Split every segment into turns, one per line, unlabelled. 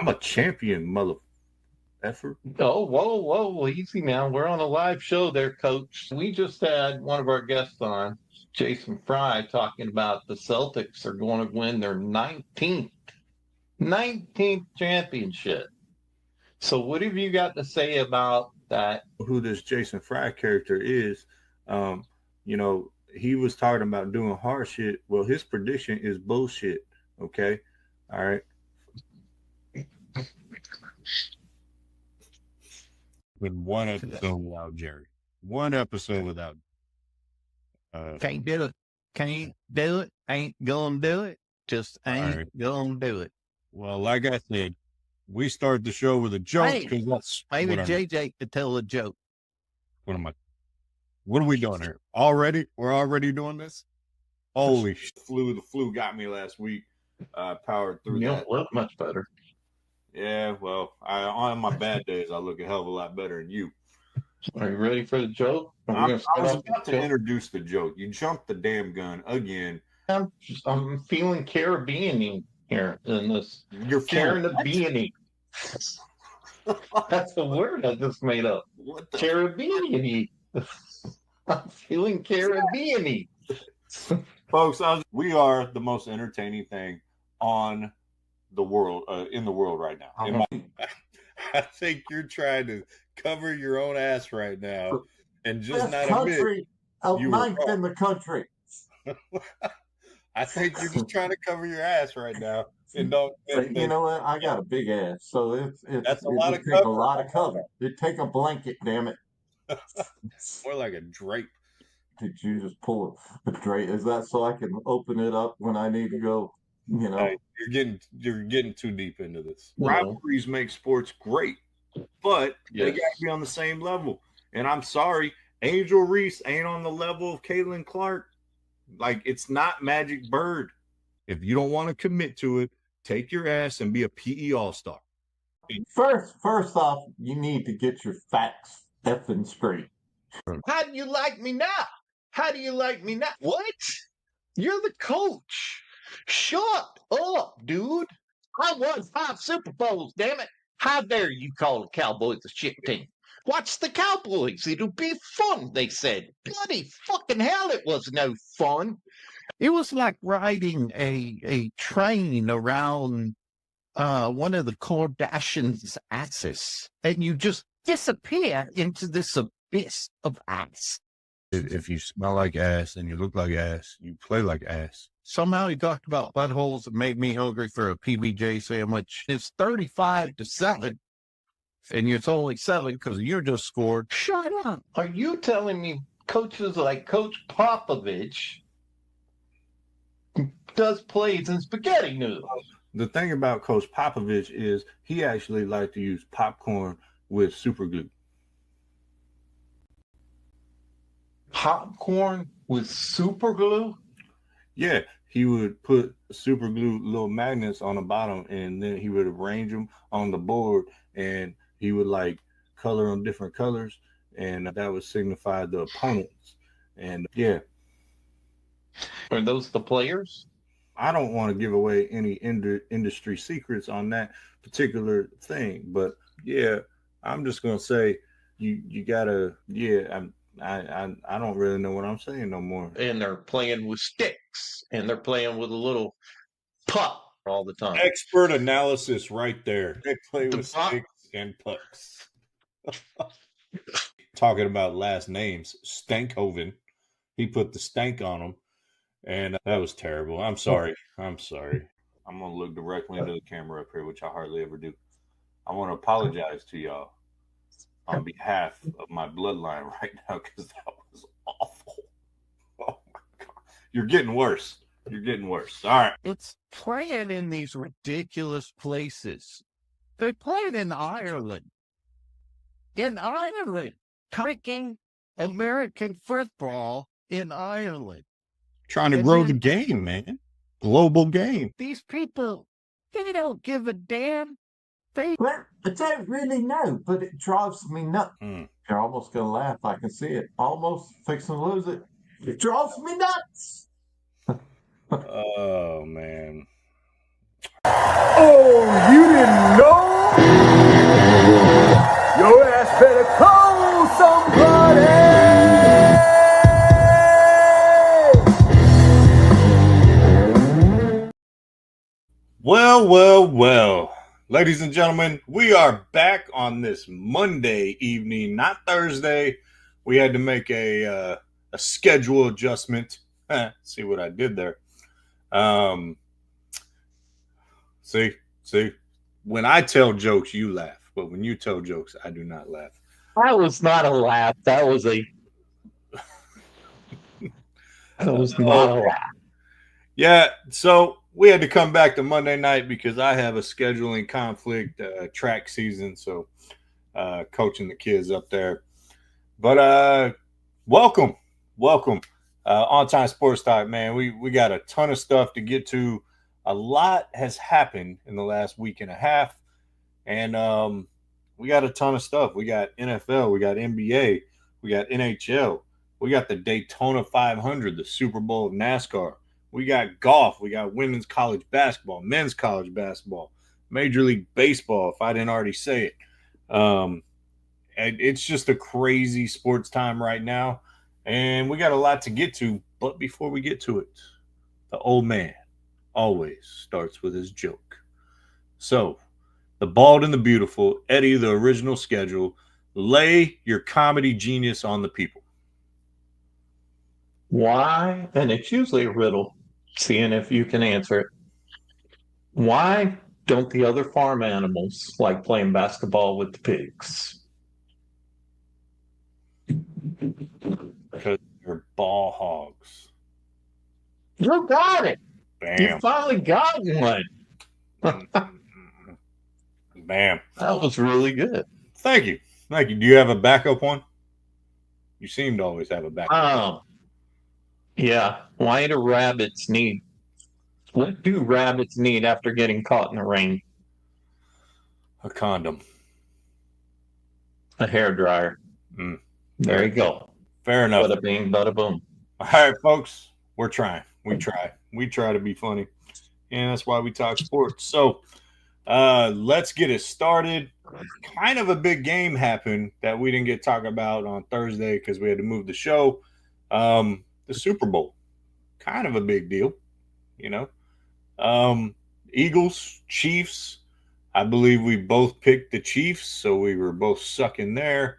I'm a champion, mother effer.
Oh, whoa, easy now. We're on a live show there, Coach. We just had one of our guests on, Jason Fry, talking about the Celtics are going to win their 19th championship. So what have you got to say about that?
Who this Jason Fry character is, you know, he was talking about doing hard shit. Well, his prediction is bullshit. Okay. All right.
With one episode without Jerry. One episode without.
Can't do it. Can't do it. Ain't gonna do it. Just ain't gonna do it.
Well, like I said, we start the show with a joke because that's
maybe JJ could tell a joke.
What are we doing here? Already? We're already doing this? Holy shit.
The flu got me last week. Powered through that.
You don't look much better.
Yeah, well, on my bad days, I look a hell of a lot better than you.
Are you ready for the joke?
I was about to introduce the joke. You jumped the damn gun again.
I'm feeling Caribbean here in this.
You're feeling
Caribbean. That's the word I just made up. Caribbean. I'm feeling Caribbean.
Folks, we are the most entertaining thing on the world, in the world right now.
I think you're trying to cover your own ass right now and just
Best
not
country of ninth in the country.
I think you're just trying to cover your ass right now. And don't.
You know what? I got a big ass, so
that's a lot of
cover. A lot of cover. It take a blanket, damn it.
More like a drape.
Did you just pull a drape? Is that so I can open it up when I need to go? You know,
hey, you're getting too deep into this.
Rivalries make sports great, but they got to be on the same level. And I'm sorry, Angel Reese ain't on the level of Caitlin Clark. Like, it's not Magic Bird. If you don't want to commit to it, take your ass and be a PE All-Star.
First off, you need to get your facts effing straight.
How do you like me now? How do you like me now? What? You're the coach. Shut up, dude. I won 5 Super Bowls, damn it. How dare you call the Cowboys a shit team? Watch the Cowboys. It'll be fun, they said. Bloody fucking hell, it was no fun.
It was like riding a train around one of the Kardashians' asses, and you just disappear into this abyss of ass.
If you smell like ass and you look like ass, you play like ass.
Somehow he talked about buttholes that made me hungry for a PBJ sandwich. It's 35-7, and it's only 7 because you just scored. Shut up.
Are you telling me coaches like Coach Popovich does plays in spaghetti noodles?
The thing about Coach Popovich is he actually liked to use popcorn with super glue.
Popcorn with super glue?
Yeah, he would put super glue little magnets on the bottom, and then he would arrange them on the board, and he would like color them different colors, and that would signify the opponents. And yeah.
Are those the players?
I don't want to give away any industry secrets on that particular thing, but yeah, I'm just gonna say you gotta. Yeah, I don't really know what I'm saying no more.
And they're playing with sticks, and they're playing with a little puck all the time.
Expert analysis right there. They play with sticks and pucks. Talking about last names, Stankhoven. He put the stank on them, and that was terrible. I'm sorry. I'm going
to look directly into the camera up here, which I hardly ever do. I want to apologize to y'all on behalf of my bloodline right now, because that was awful. Oh my God. You're getting worse. All right.
It's playing in these ridiculous places. They played in Ireland. Kicking American football in Ireland.
Trying to grow the game, man. Global game.
These people, they don't give a damn.
Well, I don't really know, but it drives me nuts. You're almost going to laugh. I can see it. Almost fixing to lose it. It drives me nuts.
Oh, man.
Oh, you didn't didn't know, your ass better call somebody.
Well. Ladies and gentlemen, we are back on this Monday evening, not Thursday. We had to make a schedule adjustment. See what I did there. See, when I tell jokes, you laugh. But when you tell jokes, I do not laugh.
That was not a laugh. That was not a laugh.
Yeah, so we had to come back to Monday night because I have a scheduling conflict, track season, so coaching the kids up there. But welcome. On Time Sports Talk, man. We got a ton of stuff to get to. A lot has happened in the last week and a half, and we got a ton of stuff. We got NFL, we got NBA, we got NHL, we got the Daytona 500, the Super Bowl of NASCAR. We got golf. We got women's college basketball, men's college basketball, Major League Baseball, if I didn't already say it. And it's just a crazy sports time right now. And we got a lot to get to. But before we get to it, the old man always starts with his joke. So, the bald and the beautiful, Eddie, the original schedule, lay your comedy genius on the people.
Why? And it's usually a riddle, seeing if you can answer it. Why don't the other farm animals like playing basketball with the pigs?
Because they're ball hogs.
You got it.
Bam.
You finally got one.
Bam.
That was really good.
Thank you. Do you have a backup one? You seem to always have a backup.
Yeah. What do rabbits need after getting caught in the rain?
A condom.
A hairdryer. There you go.
Fair enough.
Bada bing, bada boom.
All right, folks. We're trying. We try to be funny. And that's why we talk sports. So let's get it started. Kind of a big game happened that we didn't get to talk about on Thursday because we had to move the show. The Super Bowl. Kind of a big deal, you know. Eagles, Chiefs. I believe we both picked the Chiefs, so we were both sucking there.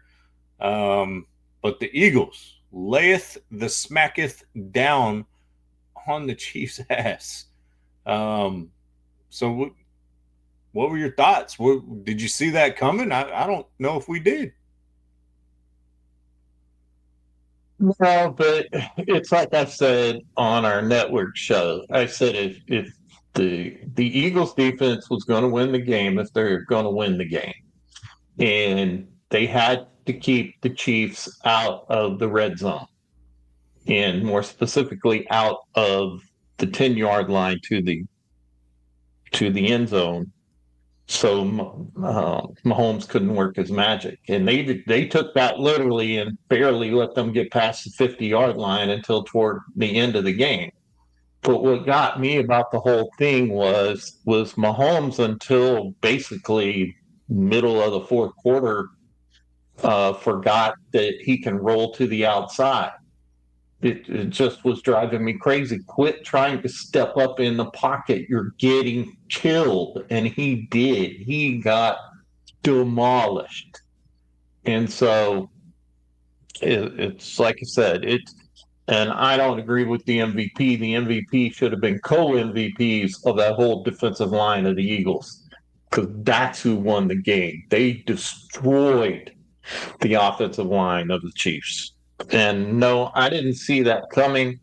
But the Eagles layeth the smacketh down on the Chiefs' ass. So what were your thoughts? Did you see that coming? I don't know if we did.
No, but it's like I said on our network show. I said if the Eagles defense was going to win the game, if they're going to win the game, and they had to keep the Chiefs out of the red zone, and more specifically out of the 10-yard line to the end zone, so Mahomes couldn't work his magic. And they took that literally and barely let them get past the 50-yard line until toward the end of the game. But what got me about the whole thing was Mahomes until basically middle of the fourth quarter forgot that he can roll to the outside. It just was driving me crazy. Quit trying to step up in the pocket. You're getting killed. And he did. He got demolished. And so it's like I said, and I don't agree with the MVP. The MVP should have been co-MVPs of that whole defensive line of the Eagles, because that's who won the game. They destroyed the offensive line of the Chiefs. And no, I didn't see that coming.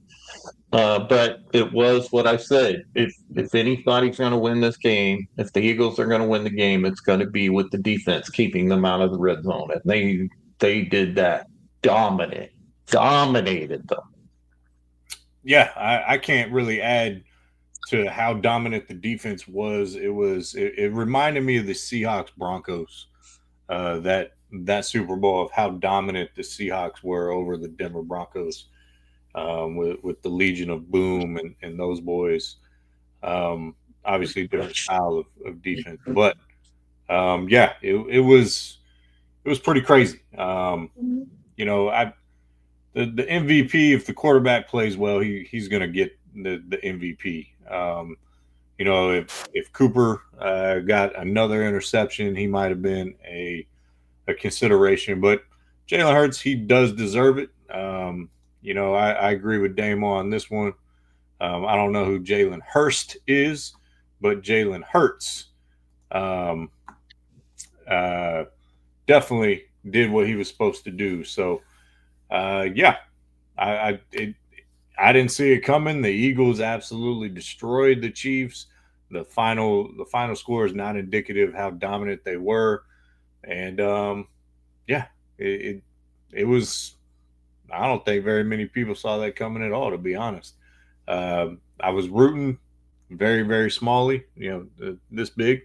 But it was what I said. If anybody's going to win this game, if the Eagles are going to win the game, it's going to be with the defense keeping them out of the red zone. And they did that. Dominated them.
Yeah, I can't really add to how dominant the defense was. It reminded me of the Seahawks Broncos, that Super Bowl, of how dominant the Seahawks were over the Denver Broncos, with the Legion of Boom and those boys. Obviously different style of defense, but it was pretty crazy. You know, the MVP, if the quarterback plays well, he's going to get the MVP. You know, if Cooper got another interception, he might have been a consideration. But Jalen Hurts, he does deserve it. You know, I agree with Damo on this one. I don't know who Jalen Hurst is, but Jalen Hurts definitely did what he was supposed to do. So, yeah, I didn't see it coming. The Eagles absolutely destroyed the Chiefs. The final score is not indicative of how dominant they were, and yeah, it was. I don't think very many people saw that coming at all, to be honest. I was rooting very, very smallly, you know, this big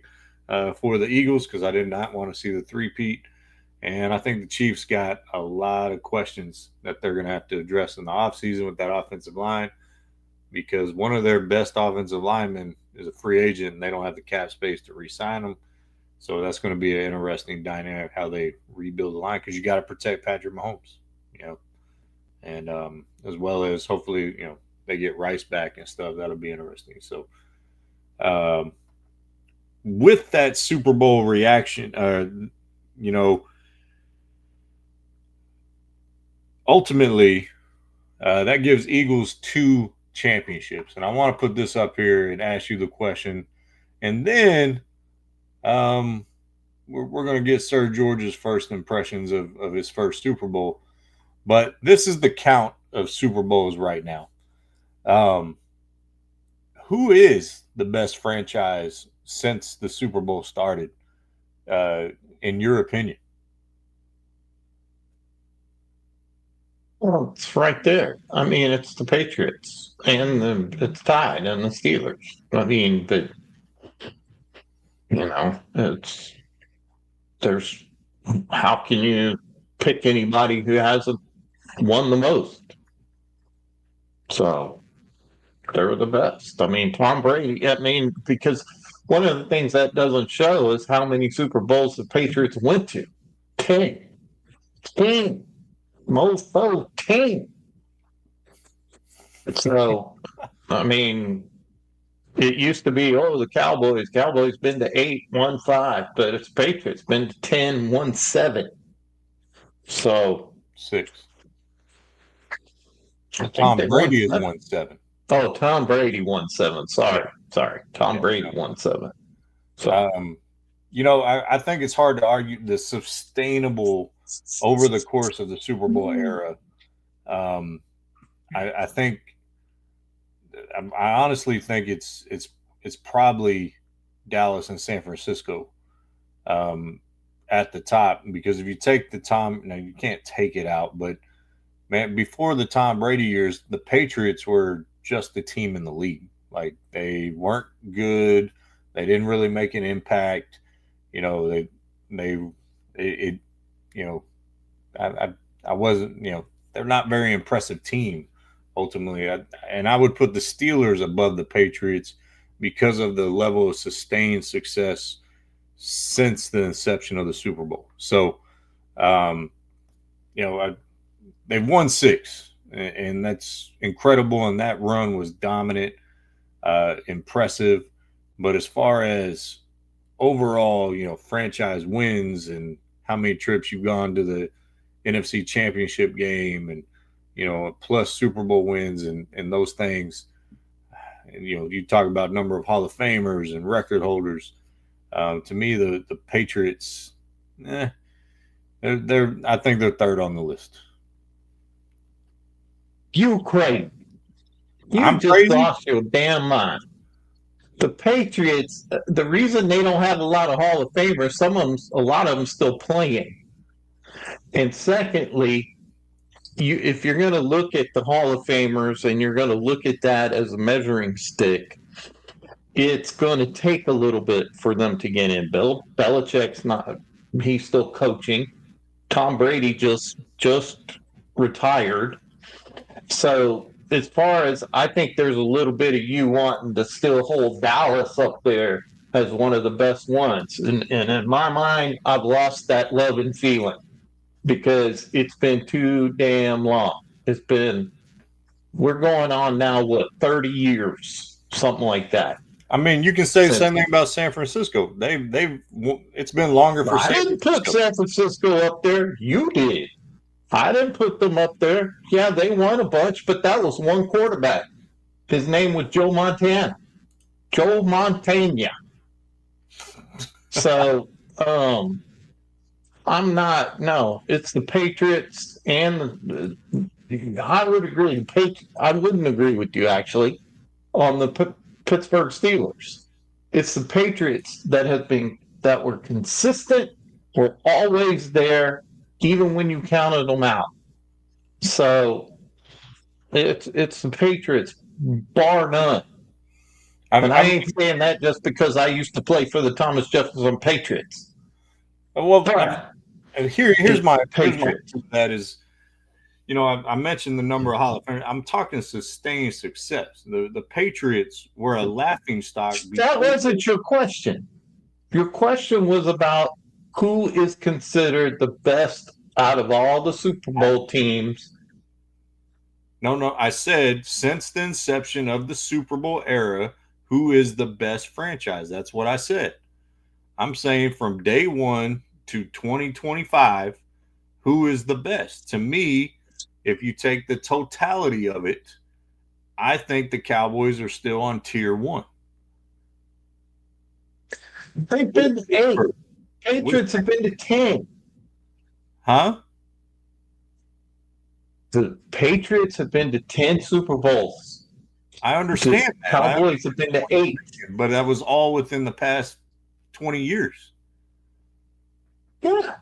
for the Eagles because I did not want to see the three-peat. And I think the Chiefs got a lot of questions that they're going to have to address in the offseason with that offensive line because one of their best offensive linemen is a free agent and they don't have the cap space to re-sign him. So that's going to be an interesting dynamic how they rebuild the line because you got to protect Patrick Mahomes, you know, and as well as hopefully, you know, they get Rice back and stuff. That'll be interesting. So with that Super Bowl reaction, you know, ultimately that gives Eagles 2 championships. And I want to put this up here and ask you the question. And then we're going to get Sir George's first impressions of his first Super Bowl. But this is the count of Super Bowls right now. Who is the best franchise since the Super Bowl started, in your opinion?
Well, it's right there. I mean, it's the Patriots and it's tied and the Steelers. I mean, but you know, there's how can you pick anybody who hasn't won the most? So they're the best. I mean, Tom Brady. I mean, because one of the things that doesn't show is how many Super Bowls the Patriots went to. 10. 10. Mofo 10. So, I mean, it used to be, oh, the Cowboys. Cowboys been to 8, won 5, but it's Patriots been to 10, won 7. So
6.
I
Tom
think
Brady has
won
won 7.
Oh, Tom Brady won 7. Sorry. Tom Brady won 7. So,
you know, I think it's hard to argue the sustainable over the course of the Super Bowl era. I think, I honestly think it's probably Dallas and San Francisco at the top because if you take the Tom, now you can't take it out, but man, before the Tom Brady years, the Patriots were just the team in the league. Like they weren't good. They didn't really make an impact. You know, you know, I wasn't, you know, they're not very impressive team ultimately. And I would put the Steelers above the Patriots because of the level of sustained success since the inception of the Super Bowl. So, you know, they've won 6, and that's incredible. And that run was dominant, impressive. But as far as overall, you know, franchise wins and how many trips you've gone to the NFC Championship game and, you know, plus Super Bowl wins and those things. And, you know, you talk about number of Hall of Famers and record holders. To me, the Patriots, I think they're third on the list.
you crazy.
I'm
just
crazy?
lost your damn mind. The Patriots, the reason they don't have a lot of Hall of Famers, a lot of them still playing. And secondly, if you're going to look at the Hall of Famers and you're going to look at that as a measuring stick, it's going to take a little bit for them to get in. Bill Belichick's not; he's still coaching. Tom Brady just retired. So as far as I think there's a little bit of you wanting to still hold Dallas up there as one of the best ones. And in my mind, I've lost that love and feeling because it's been too damn long. We're going on now, what, 30 years, something like that.
I mean, you can say the same thing about San Francisco. It's been longer for San Francisco.
I didn't put San Francisco up there. You did. I didn't put them up there. Yeah, they won a bunch, but that was one quarterback. His name was Joe Montana. Joe Montana. So, I'm not. No, it's the Patriots, and I would agree. I wouldn't agree with you actually on the Pittsburgh Steelers. It's the Patriots that were consistent, were always there, even when you counted them out. So it's the Patriots, bar none. And I ain't saying that just because I used to play for the Thomas Jefferson Patriots.
Well, here's my that is, I mentioned the number of Hall of Famers. I'm talking sustained success. The Patriots were a laughing stock.
That wasn't your question. Your question was about who is considered the best out of all the Super Bowl teams.
No, I said since the inception of the Super Bowl era, who is the best franchise? That's what I said. I'm saying from day one to 2025, who is the best? To me, if you take the totality of it, I think the Cowboys are still on tier one.
They've been to 8. Patriots have been to 10.
Huh?
The Patriots have been to 10 Super Bowls.
I understand that.
Cowboys have been to 8.
But that was all within the past 20 years.
Yeah.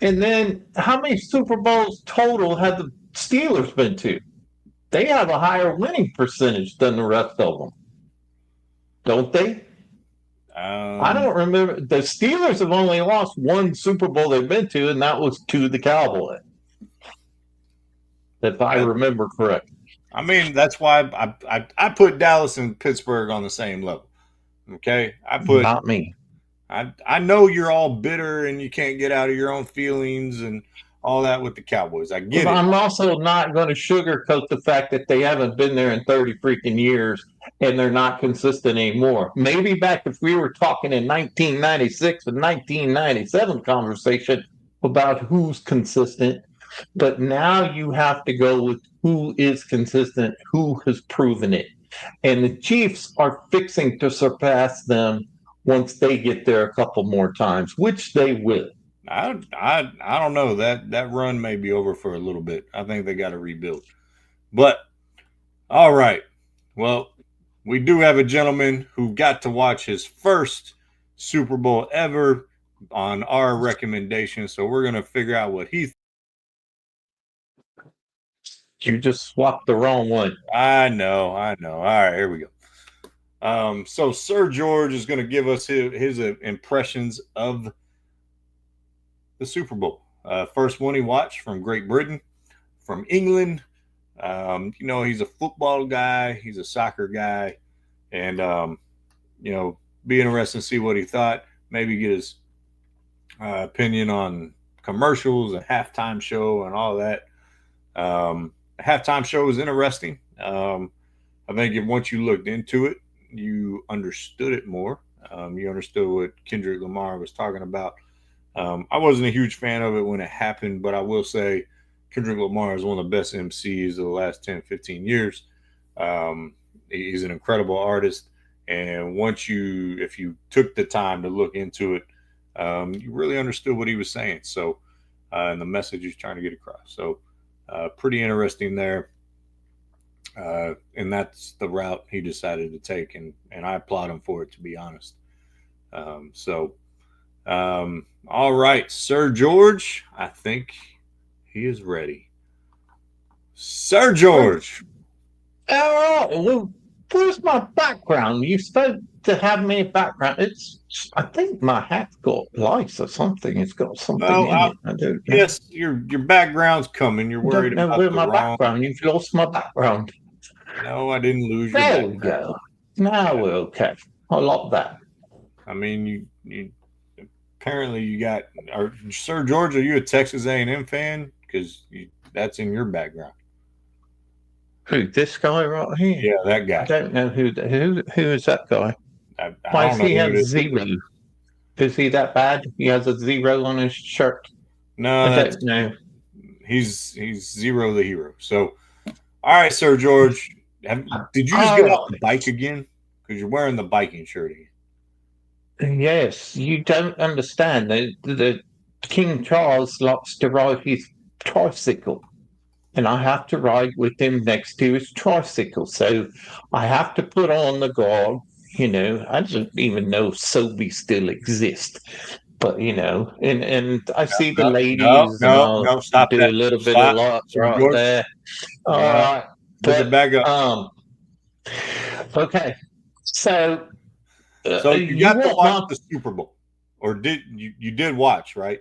And then how many Super Bowls total have the Steelers been to? They have a higher winning percentage than the rest of them. Don't they? I don't remember. The Steelers have only lost one Super Bowl they've been to, and that was to the Cowboys. If I remember correctly.
I mean, that's why I put Dallas and Pittsburgh on the same level. Okay?
Not me.
I know you're all bitter and you can't get out of your own feelings and all that with the Cowboys. I get it.
I'm also not going to sugarcoat the fact that they haven't been there in 30 freaking years and they're not consistent anymore. Maybe back if we were talking in 1996 and 1997 conversation about who's consistent, but now you have to go with who is consistent, who has proven it. And the Chiefs are fixing to surpass them once they get there a couple more times, which they will.
I don't know. That run may be over for a little bit. I think they got to rebuild. But all right. Well, we do have a gentleman who got to watch his first Super Bowl ever on our recommendation. So we're going to figure out what he
You just swapped the wrong one.
I know. All right, here we go. So Sir George is going to give us his impressions of the Super Bowl. First one he watched from Great Britain, from England. He's a football guy. He's a soccer guy. And, be interested to see what he thought. Maybe get his opinion on commercials and halftime show and all that. Halftime show was interesting. I think once you looked into it, you understood it more. You understood what Kendrick Lamar was talking about. I wasn't a huge fan of it when it happened, but I will say Kendrick Lamar is one of the best MCs of the last 10, 15 years. He's an incredible artist. And if you took the time to look into it, you really understood what he was saying. So, and the message he's trying to get across. So, pretty interesting there. And that's the route he decided to take. And I applaud him for it, to be honest. All right, Sir George, I think he is ready. Sir George.
All right. Well, where's my background? You supposed to have me a background. I think my hat's got lights or something. It's got something in it. I don't know.
Yes, your background's coming. You're worried
about
where
my background. You've lost my background.
No, I didn't lose
there
your
background. Now we're okay. I love that.
I mean, you apparently you got. Sir George, are you a Texas A&M fan? Because that's in your background.
Who, this guy right here?
Yeah, that guy.
I don't know who is that guy.
I
Why
don't
does
know
he
who
have
it is.
zero? Is he that bad? He has a zero on his shirt.
No,
I don't know.
He's Zero the hero. So, all right, Sir George, did you just
All
get off
right.
the bike again? Because you're wearing the biking shirt again.
Yes, you don't understand. The King Charles likes to ride his tricycle, and I have to ride with him next to his tricycle. So I have to put on the guard. I don't even know if Sobe still exists, but and I see the ladies, and I'll
No, stop
do
that.
a little bit of
Stop,
luck
Sir
right
George.
there. All
No,
right,
put it back up.
Okay, so
So you got to
want
watch the Super Bowl, or did you did watch, right?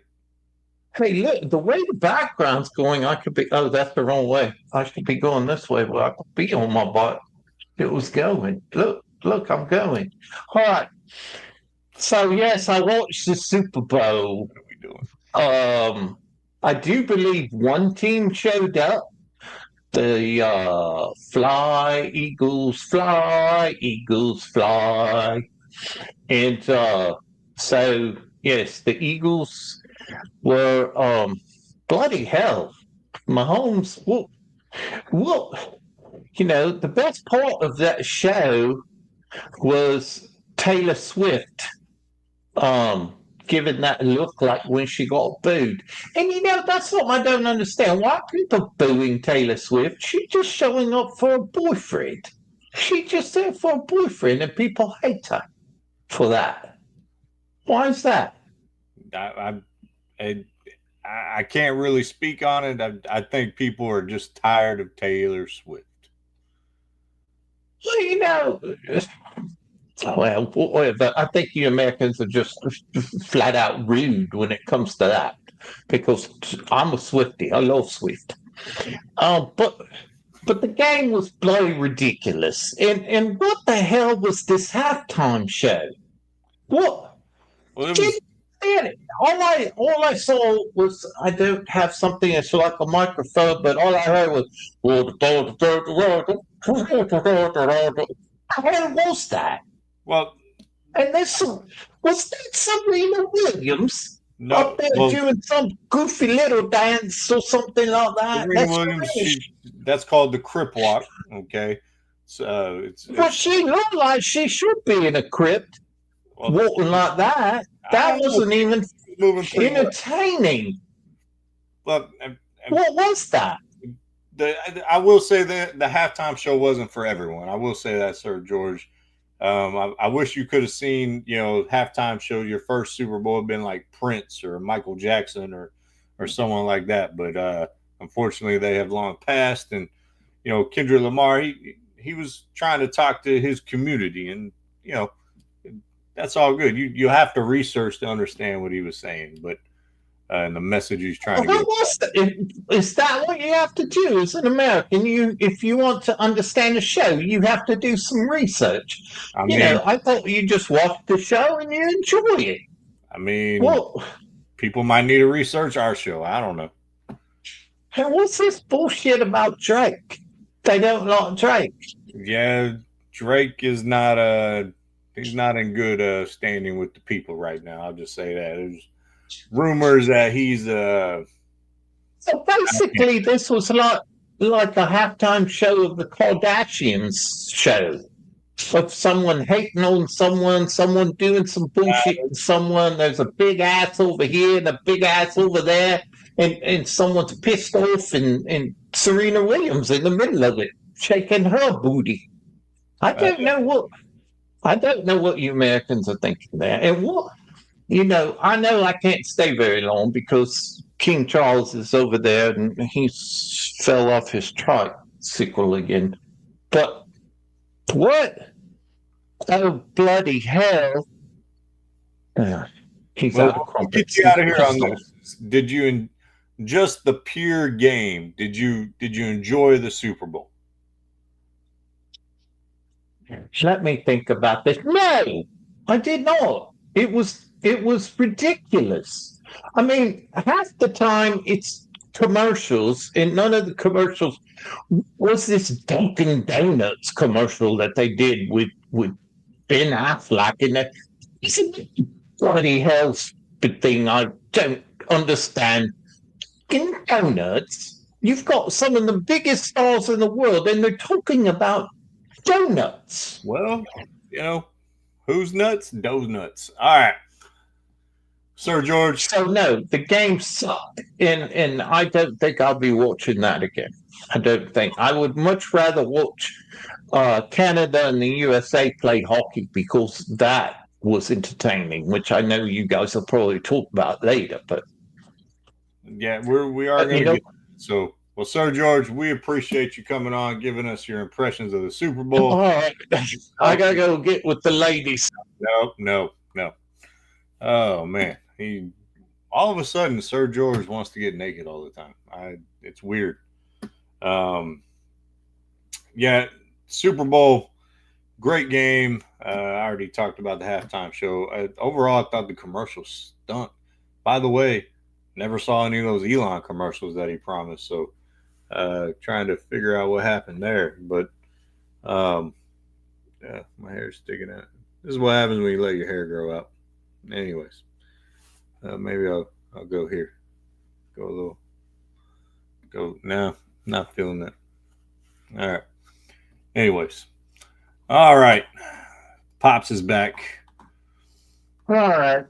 Hey, look, the way the background's going, I could be, oh, that's the wrong way. I should be going this way, but I could be on my bike. It was going. Look, I'm going. All right. So, yes, I watched the Super Bowl.
What are we doing?
I do believe one team showed up. The fly, Eagles, fly. And so, yes, the Eagles were bloody hell. Mahomes, well, the best part of that show was Taylor Swift giving that look like when she got booed. And that's what I don't understand. Why are people booing Taylor Swift? She's just showing up for a boyfriend. She's just there for a boyfriend, and people hate her for that. Why is that?
I can't really speak on it. I think people are just tired of Taylor Swift.
Well, whatever. I think you Americans are just flat out rude when it comes to that, because I'm a Swiftie. I love Swift. But the game was bloody ridiculous. And what the hell was this halftime show? What?
Well, it was.
All I saw was, I don't have something that's like a microphone, but all I heard was, what the hell was that?
Well,
and was that Serena Williams
no,
up there doing some goofy little dance or something like that?
Serena Williams, that's called the Crip Walk. Okay, so
But she looked like she should be in a crypt, walking like that. That wasn't even entertaining.
But
what was that?
I will say that the halftime show wasn't for everyone. I will say that, Sir George. I wish you could have seen, halftime show. Your first Super Bowl had been like Prince or Michael Jackson or someone like that. But unfortunately, they have long passed. And Kendrick Lamar, he was trying to talk to his community, and that's all good. You have to research to understand what he was saying, but and the message he's trying to get.
Is that what you have to do as an American? If you want to understand a show, you have to do some research. I thought you just watched the show and you enjoy it.
I mean, people might need to research our show. I don't know.
Hey, what's this bullshit about Drake? They don't like Drake.
Yeah, Drake is not he's not in good standing with the people right now. I'll just say that. There's rumors that he's
So basically this was like a halftime show of the Kardashians show, of someone hating on someone doing some bullshit to someone. There's a big ass over here and a big ass over there, and someone's pissed off, and Serena Williams in the middle of it shaking her booty. I don't know what you Americans are thinking there. And what I know I can't stay very long because King Charles is over there and he fell off his tricycle again. But what? Oh, bloody hell. He's out of crumpets.
Get you out of here on this. Did you, just the pure game, did you enjoy the Super Bowl?
Let me think about this. No, I did not. It was ridiculous. I mean, half the time it's commercials, and none of the commercials was this Dunkin' Donuts commercial that they did with Ben Affleck, and that bloody hell stupid thing. I don't understand. In donuts, you've got some of the biggest stars in the world, and they're talking about donuts.
Well, who's nuts? Those nuts. All right. Sir George.
So no, the game sucked, and I don't think I'll be watching that again. I don't think. I would much rather watch Canada and the USA play hockey, because that was entertaining, which I know you guys will probably talk about later. But
yeah, we are going to get so. Well, Sir George, we appreciate you coming on, giving us your impressions of the Super Bowl.
All right, I gotta go get with the ladies.
No. Oh man, all of a sudden Sir George wants to get naked all the time. It's weird. Yeah, Super Bowl, great game. I already talked about the halftime show. Overall, I thought the commercials stunk. By the way, never saw any of those Elon commercials that he promised. So, trying to figure out what happened there. But, yeah, my hair's sticking out. This is what happens when you let your hair grow out. Anyways, maybe I'll go here. Go a little. Go now. Not feeling that. All right. Anyways. All right. Pops is back.
All right.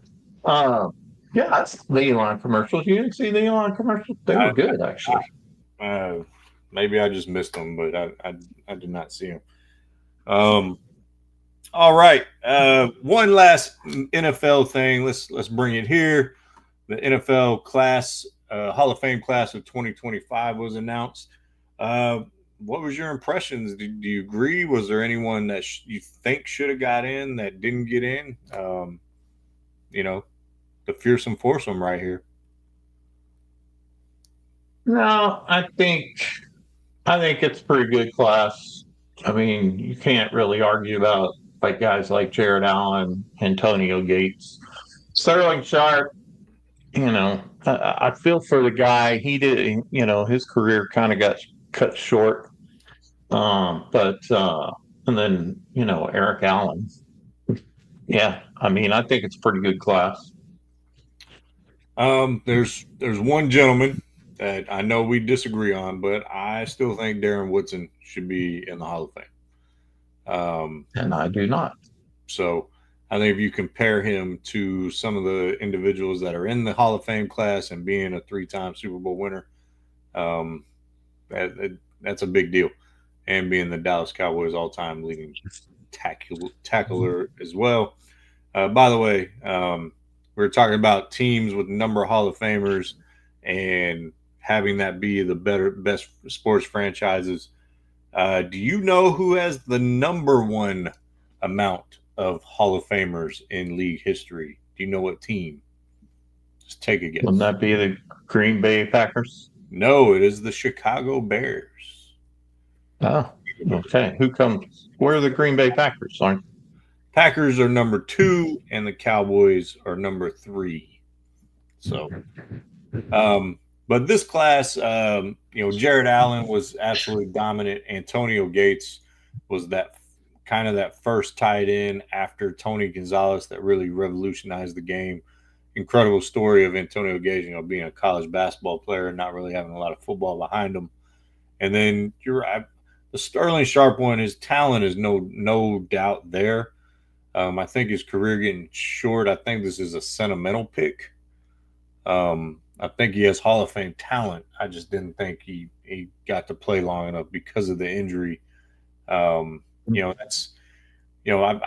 Yeah, that's the Elon commercials. You didn't see the Elon commercials? They were good, actually.
Maybe I just missed them, but I did not see them. All right. One last NFL thing. Let's bring it here. The NFL class, Hall of Fame class of 2025 was announced. What was your impressions? Do you agree? Was there anyone that you think should have got in that didn't get in? The fearsome foursome right here.
No, I think it's a pretty good class. I mean, you can't really argue about guys like Jared Allen, Antonio Gates, Sterling Sharp. I feel for the guy. He did. His career kind of got cut short. And then Eric Allen. Yeah, I mean, I think it's a pretty good class.
There's one gentleman that I know we disagree on, but I still think Darren Woodson should be in the Hall of Fame.
And I do not.
So I think if you compare him to some of the individuals that are in the Hall of Fame class and being a 3-time Super Bowl winner, that's a big deal. And being the Dallas Cowboys all-time leading tackler as well. By the way, we were talking about teams with a number of Hall of Famers and having that be the best sports franchises. Do you know who has the number one amount of Hall of Famers in league history? Do you know what team? Just take a guess.
Wouldn't that be the Green Bay Packers?
No, it is the Chicago Bears.
Oh, okay. Where are the Green Bay Packers?
Packers are number 2 and the Cowboys are number 3. So, but this class, Jared Allen was absolutely dominant. Antonio Gates was that first tight end after Tony Gonzalez that really revolutionized the game. Incredible story of Antonio Gates, being a college basketball player and not really having a lot of football behind him. And then you're right, the Sterling Sharp one, his talent is no doubt there. I think his career getting short. I think this is a sentimental pick. I think he has Hall of Fame talent. I just didn't think he got to play long enough because of the injury. I don't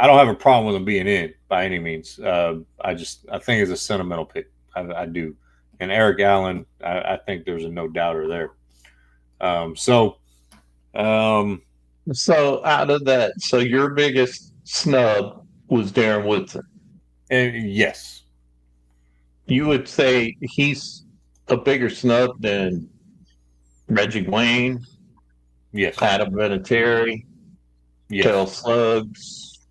have a problem with him being in by any means. I think it's a sentimental pick. I do. And Eric Allen, I think there's a no doubter there. So
out of that, so your biggest snub was Darren Woodson.
Yes.
You would say he's a bigger snub than Reggie Wayne?
Yes.
Adam Vinatieri?
Yes.
Kel Suggs,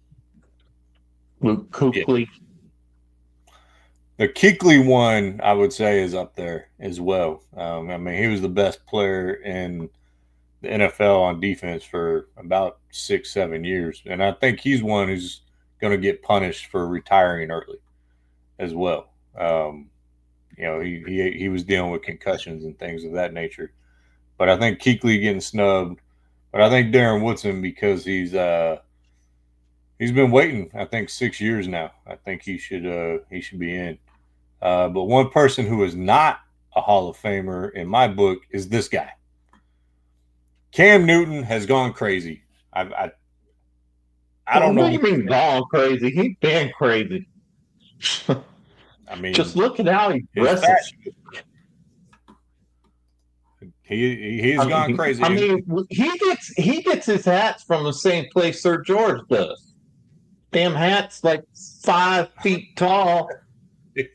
Luke Kuechly.
The Kuechly one, I would say, is up there as well. I mean, he was the best player in the NFL on defense for about 6-7 years, and I think he's one who's going to get punished for retiring early as well. He was dealing with concussions and things of that nature, but I think Kuechly getting snubbed. But I think Darren Woodson, because he's been waiting, I think 6 years now. I think he should be in. But one person who is not a Hall of Famer in my book is this guy. Cam Newton has gone crazy. I don't know.
What do you mean gone crazy? He's been crazy.
I mean,
just look at how he dresses.
He's gone crazy.
I mean, he gets his hats from the same place Sir George does. Damn hat's like 5 feet tall.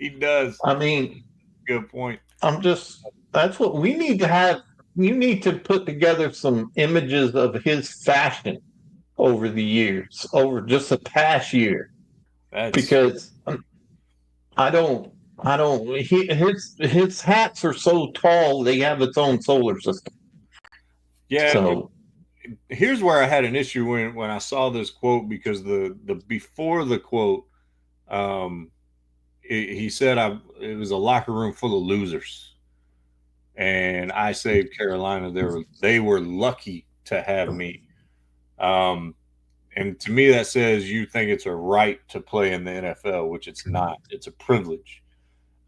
He does.
I mean,
good point.
That's what we need to have. You need to put together some images of his fashion over the years, over just the past year. Because his hats are so tall, they have its own solar system.
Yeah. So here's where I had an issue when I saw this quote, because the before the quote, he said it was a locker room full of losers, and I saved Carolina. They were lucky to have me. And to me, that says you think it's a right to play in the NFL, which it's not. It's a privilege.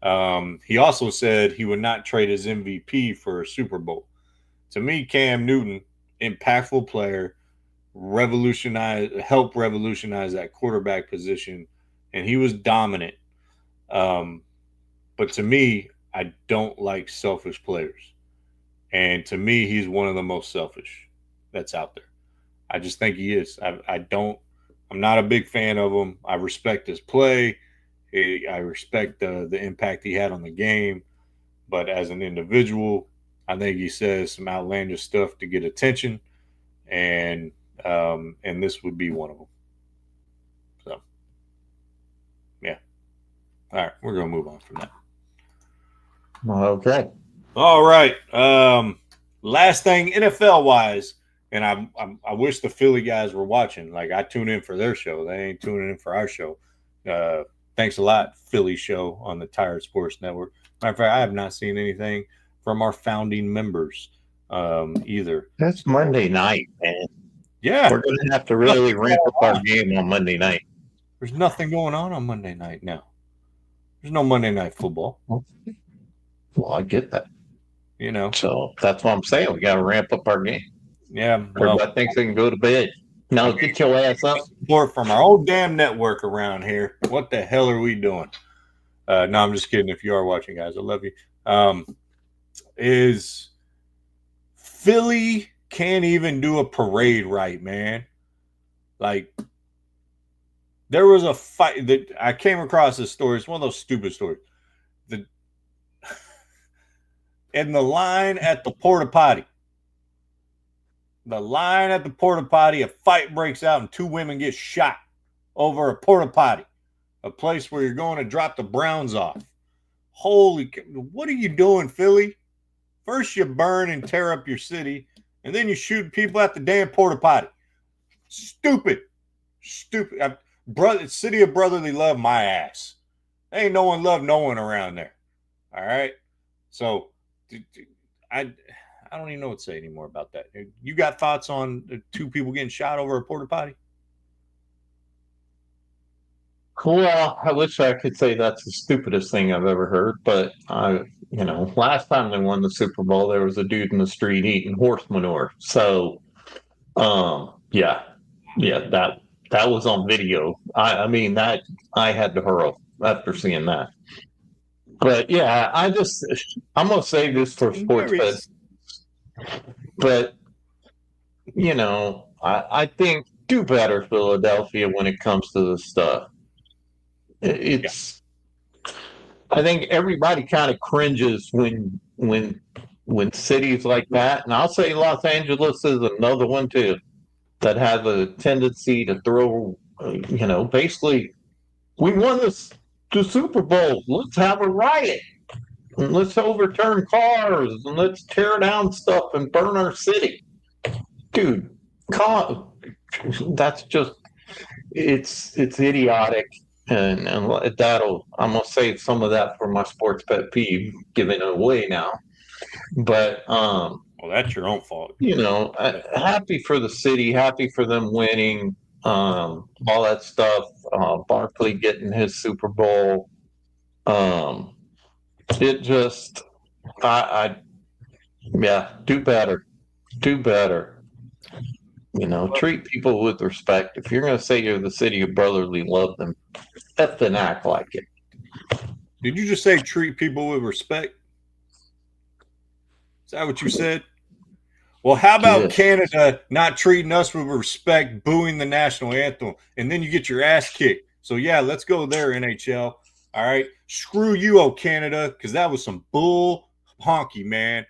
He also said he would not trade his MVP for a Super Bowl. To me, Cam Newton, impactful player, helped revolutionize that quarterback position, and he was dominant. But to me, I don't like selfish players. And to me, he's one of the most selfish that's out there. I just think he is. I'm not a big fan of him. I respect his play. I respect the impact he had on the game. But as an individual, I think he says some outlandish stuff to get attention. And this would be one of them. So, yeah. All right, we're going to move on from that.
Okay.
All right. Last thing, NFL-wise, and I wish the Philly guys were watching. Like, I tune in for their show. They ain't tuning in for our show. Thanks a lot, Philly show on the Tired Sports Network. Matter of fact, I have not seen anything from our founding members either.
That's Monday night, man.
Yeah.
We're going to have to really ramp up our game on Monday night.
There's nothing going on Monday night now. There's no Monday night football.
Well, I get that.
You know.
So that's what I'm saying. We got to ramp up our game.
Yeah.
Everybody thinks they can go to bed. No, get your ass up.
Support from our old damn network around here. What the hell are we doing? No, I'm just kidding. If you are watching, guys, I love you. Is Philly can't even do a parade right, man. Like, there was a fight that I came across this story. It's one of those stupid stories. In the line at the porta potty. A fight breaks out and 2 women get shot over a porta potty, a place where you're going to drop the Browns off. What are you doing, Philly? First you burn and tear up your city, and then you shoot people at the damn porta potty. Stupid. City of brotherly love, my ass. Ain't no one love no one around there. All right? So, I don't even know what to say anymore about that. You got thoughts on 2 people getting shot over a porta potty?
Well, I wish I could say that's the stupidest thing I've ever heard, but last time they won the Super Bowl, there was a dude in the street eating horse manure. So, that was on video. I mean, that I had to hurl after seeing that. But yeah, I'm gonna say this for sports, but I think do better, Philadelphia, when it comes to this stuff. I think everybody kind of cringes when cities like that, and I'll say Los Angeles is another one too. that have a tendency to throw, basically, we won the Super Bowl. Let's have a riot. And let's overturn cars and let's tear down stuff and burn our city. Dude, that's just, it's idiotic. And that'll, I'm going to save some of that for my sports pet peeve, giving it away now. But,
well, that's your own fault.
Happy for the city, happy for them winning, all that stuff. Barkley getting his Super Bowl. It just, yeah, do better. Treat people with respect. If you're going to say you're the city of brotherly love, then effing act like it.
Did you just say treat people with respect? Is that what you said? Well, how about Canada not treating us with respect, booing the national anthem, and then you get your ass kicked? So, yeah, let's go there, NHL. All right? Screw you, oh Canada, because that was some bull honky, man.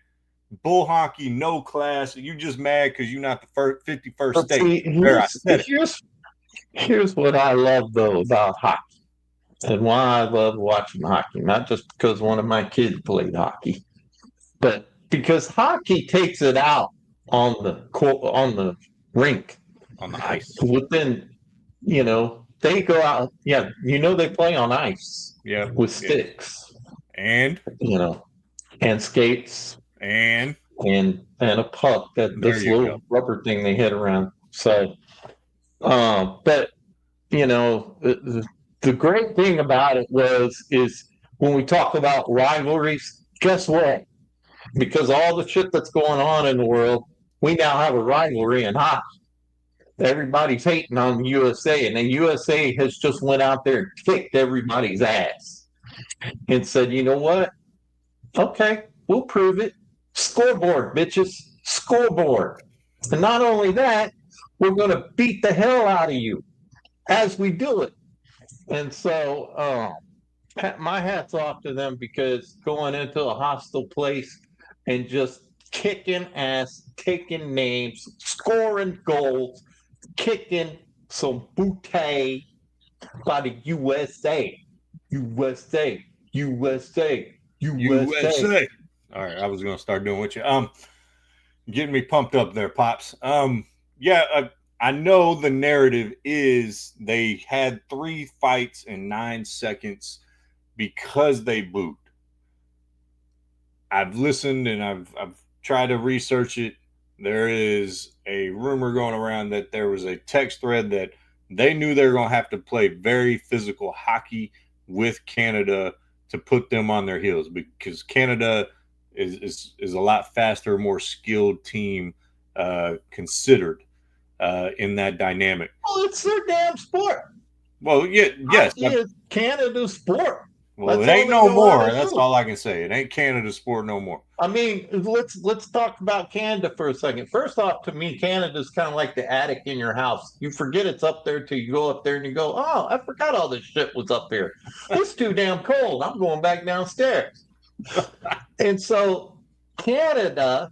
Bull honky, no class. You just mad because you're not the 51st state.
Here's what I love, though, about hockey and why I love watching hockey. Not just because one of my kids played hockey, but because hockey takes it out on the rink,
on the ice.
Within, they go out. Yeah, they play on ice.
Yeah,
with sticks
and
and skates and a puck, this little rubber thing they hit around. So, but the great thing about it is when we talk about rivalries, guess what? Because all the shit that's going on in the world, we now have a rivalry in hockey. Everybody's hating on the USA, and the USA has just went out there and kicked everybody's ass and said, you know what? Okay, we'll prove it. Scoreboard, bitches. Scoreboard. And not only that, we're going to beat the hell out of you as we do it. And so my hat's off to them, because going into a hostile place and just kicking ass, taking names, scoring goals, kicking some booty by the USA. USA.
All right, I was going to start doing what you getting me pumped up there, Pops. I know the narrative is they had 3 fights in 9 seconds because they booed. I've listened and I've tried to research it. There is a rumor going around that there was a text thread that they knew they were going to have to play very physical hockey with Canada to put them on their heels, because Canada is a lot faster, more skilled team considered in that dynamic.
Well, it's their damn sport.
Well, yes.
It's Canada's sport.
Well, it ain't no more. That's all I can say. It ain't Canada's sport no more.
I mean, let's talk about Canada for a second. First off, to me, Canada's kind of like the attic in your house. You forget it's up there till you go up there and you go, oh, I forgot all this shit was up here. It's too damn cold. I'm going back downstairs. And so Canada,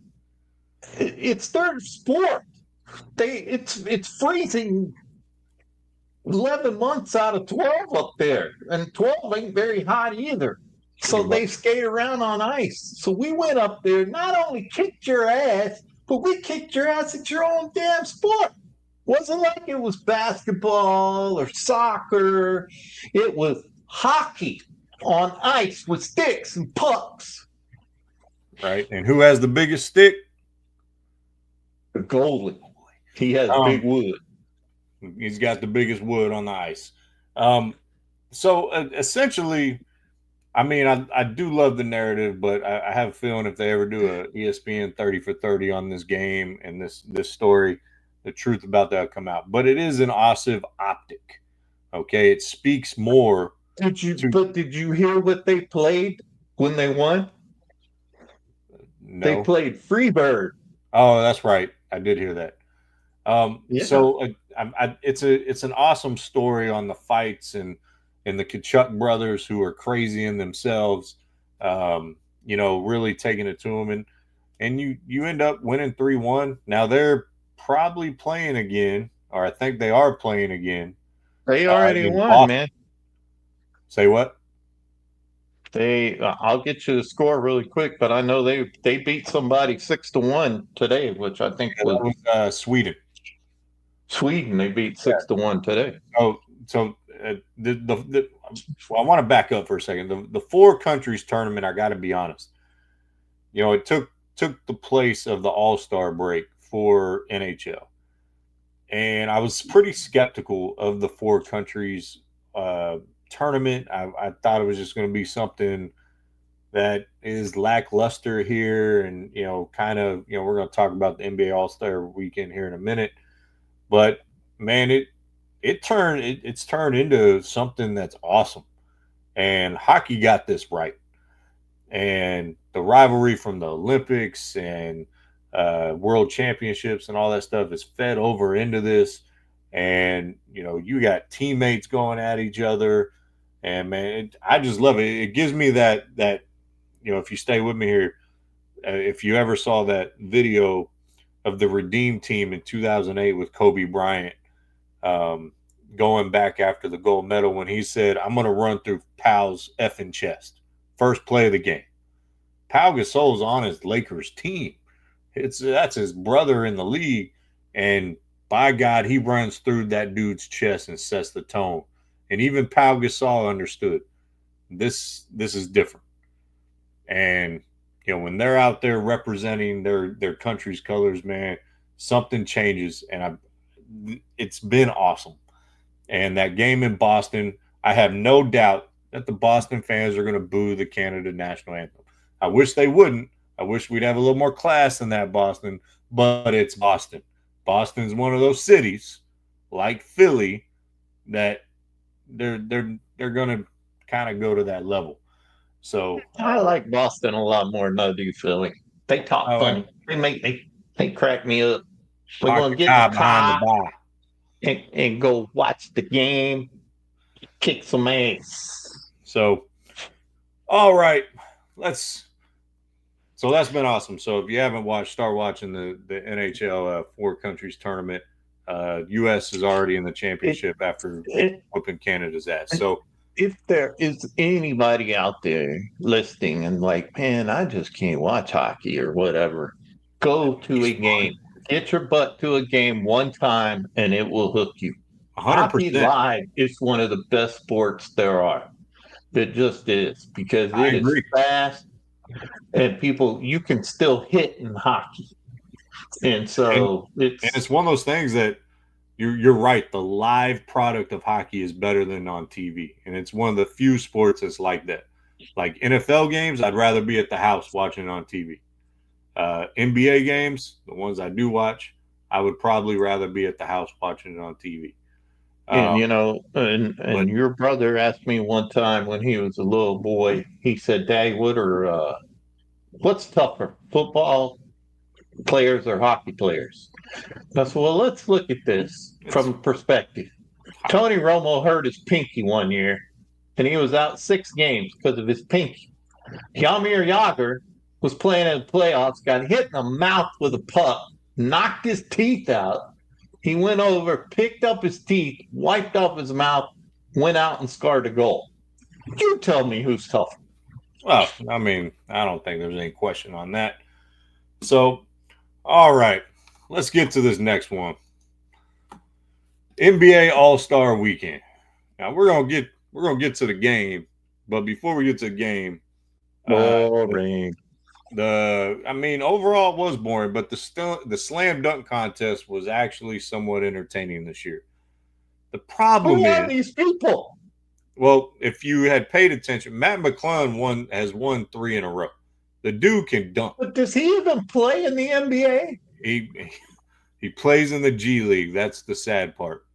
it's their sport. It's freezing 11 months out of 12 up there, and 12 ain't very hot either. So they skate around on ice. So we went up there, not only kicked your ass, but we kicked your ass at your own damn sport. Wasn't like it was basketball or soccer. It was hockey on ice with sticks and pucks.
Right. And who has the biggest stick?
The goalie. He has big wood.
He's got the biggest wood on the ice. So essentially, I mean, I do love the narrative, but I have a feeling if they ever do a ESPN 30 for 30 on this game and this story, the truth about that will come out. But it is an awesome optic. Okay, it speaks more.
Did you hear what they played when they won?
No.
They played Freebird.
Oh, that's right. I did hear that. So it's an awesome story on the fights and the Kachuk brothers, who are crazy in themselves, really taking it to them, and you end up winning 3-1. Now they're probably playing again, or I think they are playing again.
They already
in
won,
Boston.
man.
Say what?
I'll get you the score really quick, but I know they beat somebody 6-1 today, which I think was
Sweden.
Sweden. They beat 6-1 today.
So well, I want to back up for a second. The four countries tournament, I got to be honest, it took the place of the All-Star break for NHL, and I was pretty skeptical of the four countries tournament. I thought it was just going to be something that is lackluster here, and kind of we're going to talk about the NBA All-Star weekend here in a minute, but man, it's turned into something that's awesome, and hockey got this right, and the rivalry from the Olympics and World Championships and all that stuff is fed over into this, and you got teammates going at each other, and man, I just love it. It gives me that if you stay with me here, if you ever saw that video of the Redeem team in 2008 with Kobe Bryant, going back after the gold medal when he said, "I'm going to run through Powell's effing chest." First play of the game. Pau Gasol's on his Lakers team. That's his brother in the league, and by God, he runs through that dude's chest and sets the tone. And even Pau Gasol understood this is different. And when they're out there representing their country's colors, man, something changes, and it's been awesome. And that game in Boston, I have no doubt that the Boston fans are going to boo the Canada national anthem. I wish they wouldn't. I wish we'd have a little more class in that Boston, but it's Boston. Boston's one of those cities, like Philly, that they're going to kind of go to that level. So
I like Boston a lot more than I do Philly. They talk funny. They crack me up. We're going to get in the car and go watch the game, kick some ass.
So, all right, So that's been awesome. So if you haven't watched, start watching the NHL four countries tournament. U.S. is already in the championship after whooping Canada's ass. So
if there is anybody out there listening and like, man, I just can't watch hockey or whatever, go to a game. Get your butt to a game one time and it will hook you.
100%.
Hockey live is one of the best sports there are. It just is, because it is fast and you can still hit in hockey. And so
it's one of those things that you're right. The live product of hockey is better than on TV. And it's one of the few sports that's like that. Like NFL games, I'd rather be at the house watching it on TV. NBA games, the ones I do watch, I would probably rather be at the house watching it on TV.
And your brother asked me one time when he was a little boy, he said, "Dad, what's tougher, football players or hockey players?" I said, well, let's look at this from perspective. Tony Romo hurt his pinky one year, and he was out 6 games because of his pinky. Jaromir Jagr was playing in the playoffs, got hit in the mouth with a puck, knocked his teeth out. He went over, picked up his teeth, wiped off his mouth, went out and scored a goal. You tell me who's tougher.
Well, I mean, I don't think there's any question on that. So, all right, let's get to this next one. NBA All-Star Weekend. Now we're gonna get to the game, but before we get to the game,
boring.
Overall it was boring, but the slam dunk contest was actually somewhat entertaining this year. The problem
Who are
is
these people?
Well, if you had paid attention, Matt McClung has won 3 in a row. The dude can dunk.
But does he even play in the NBA?
He plays in the G League. That's the sad part.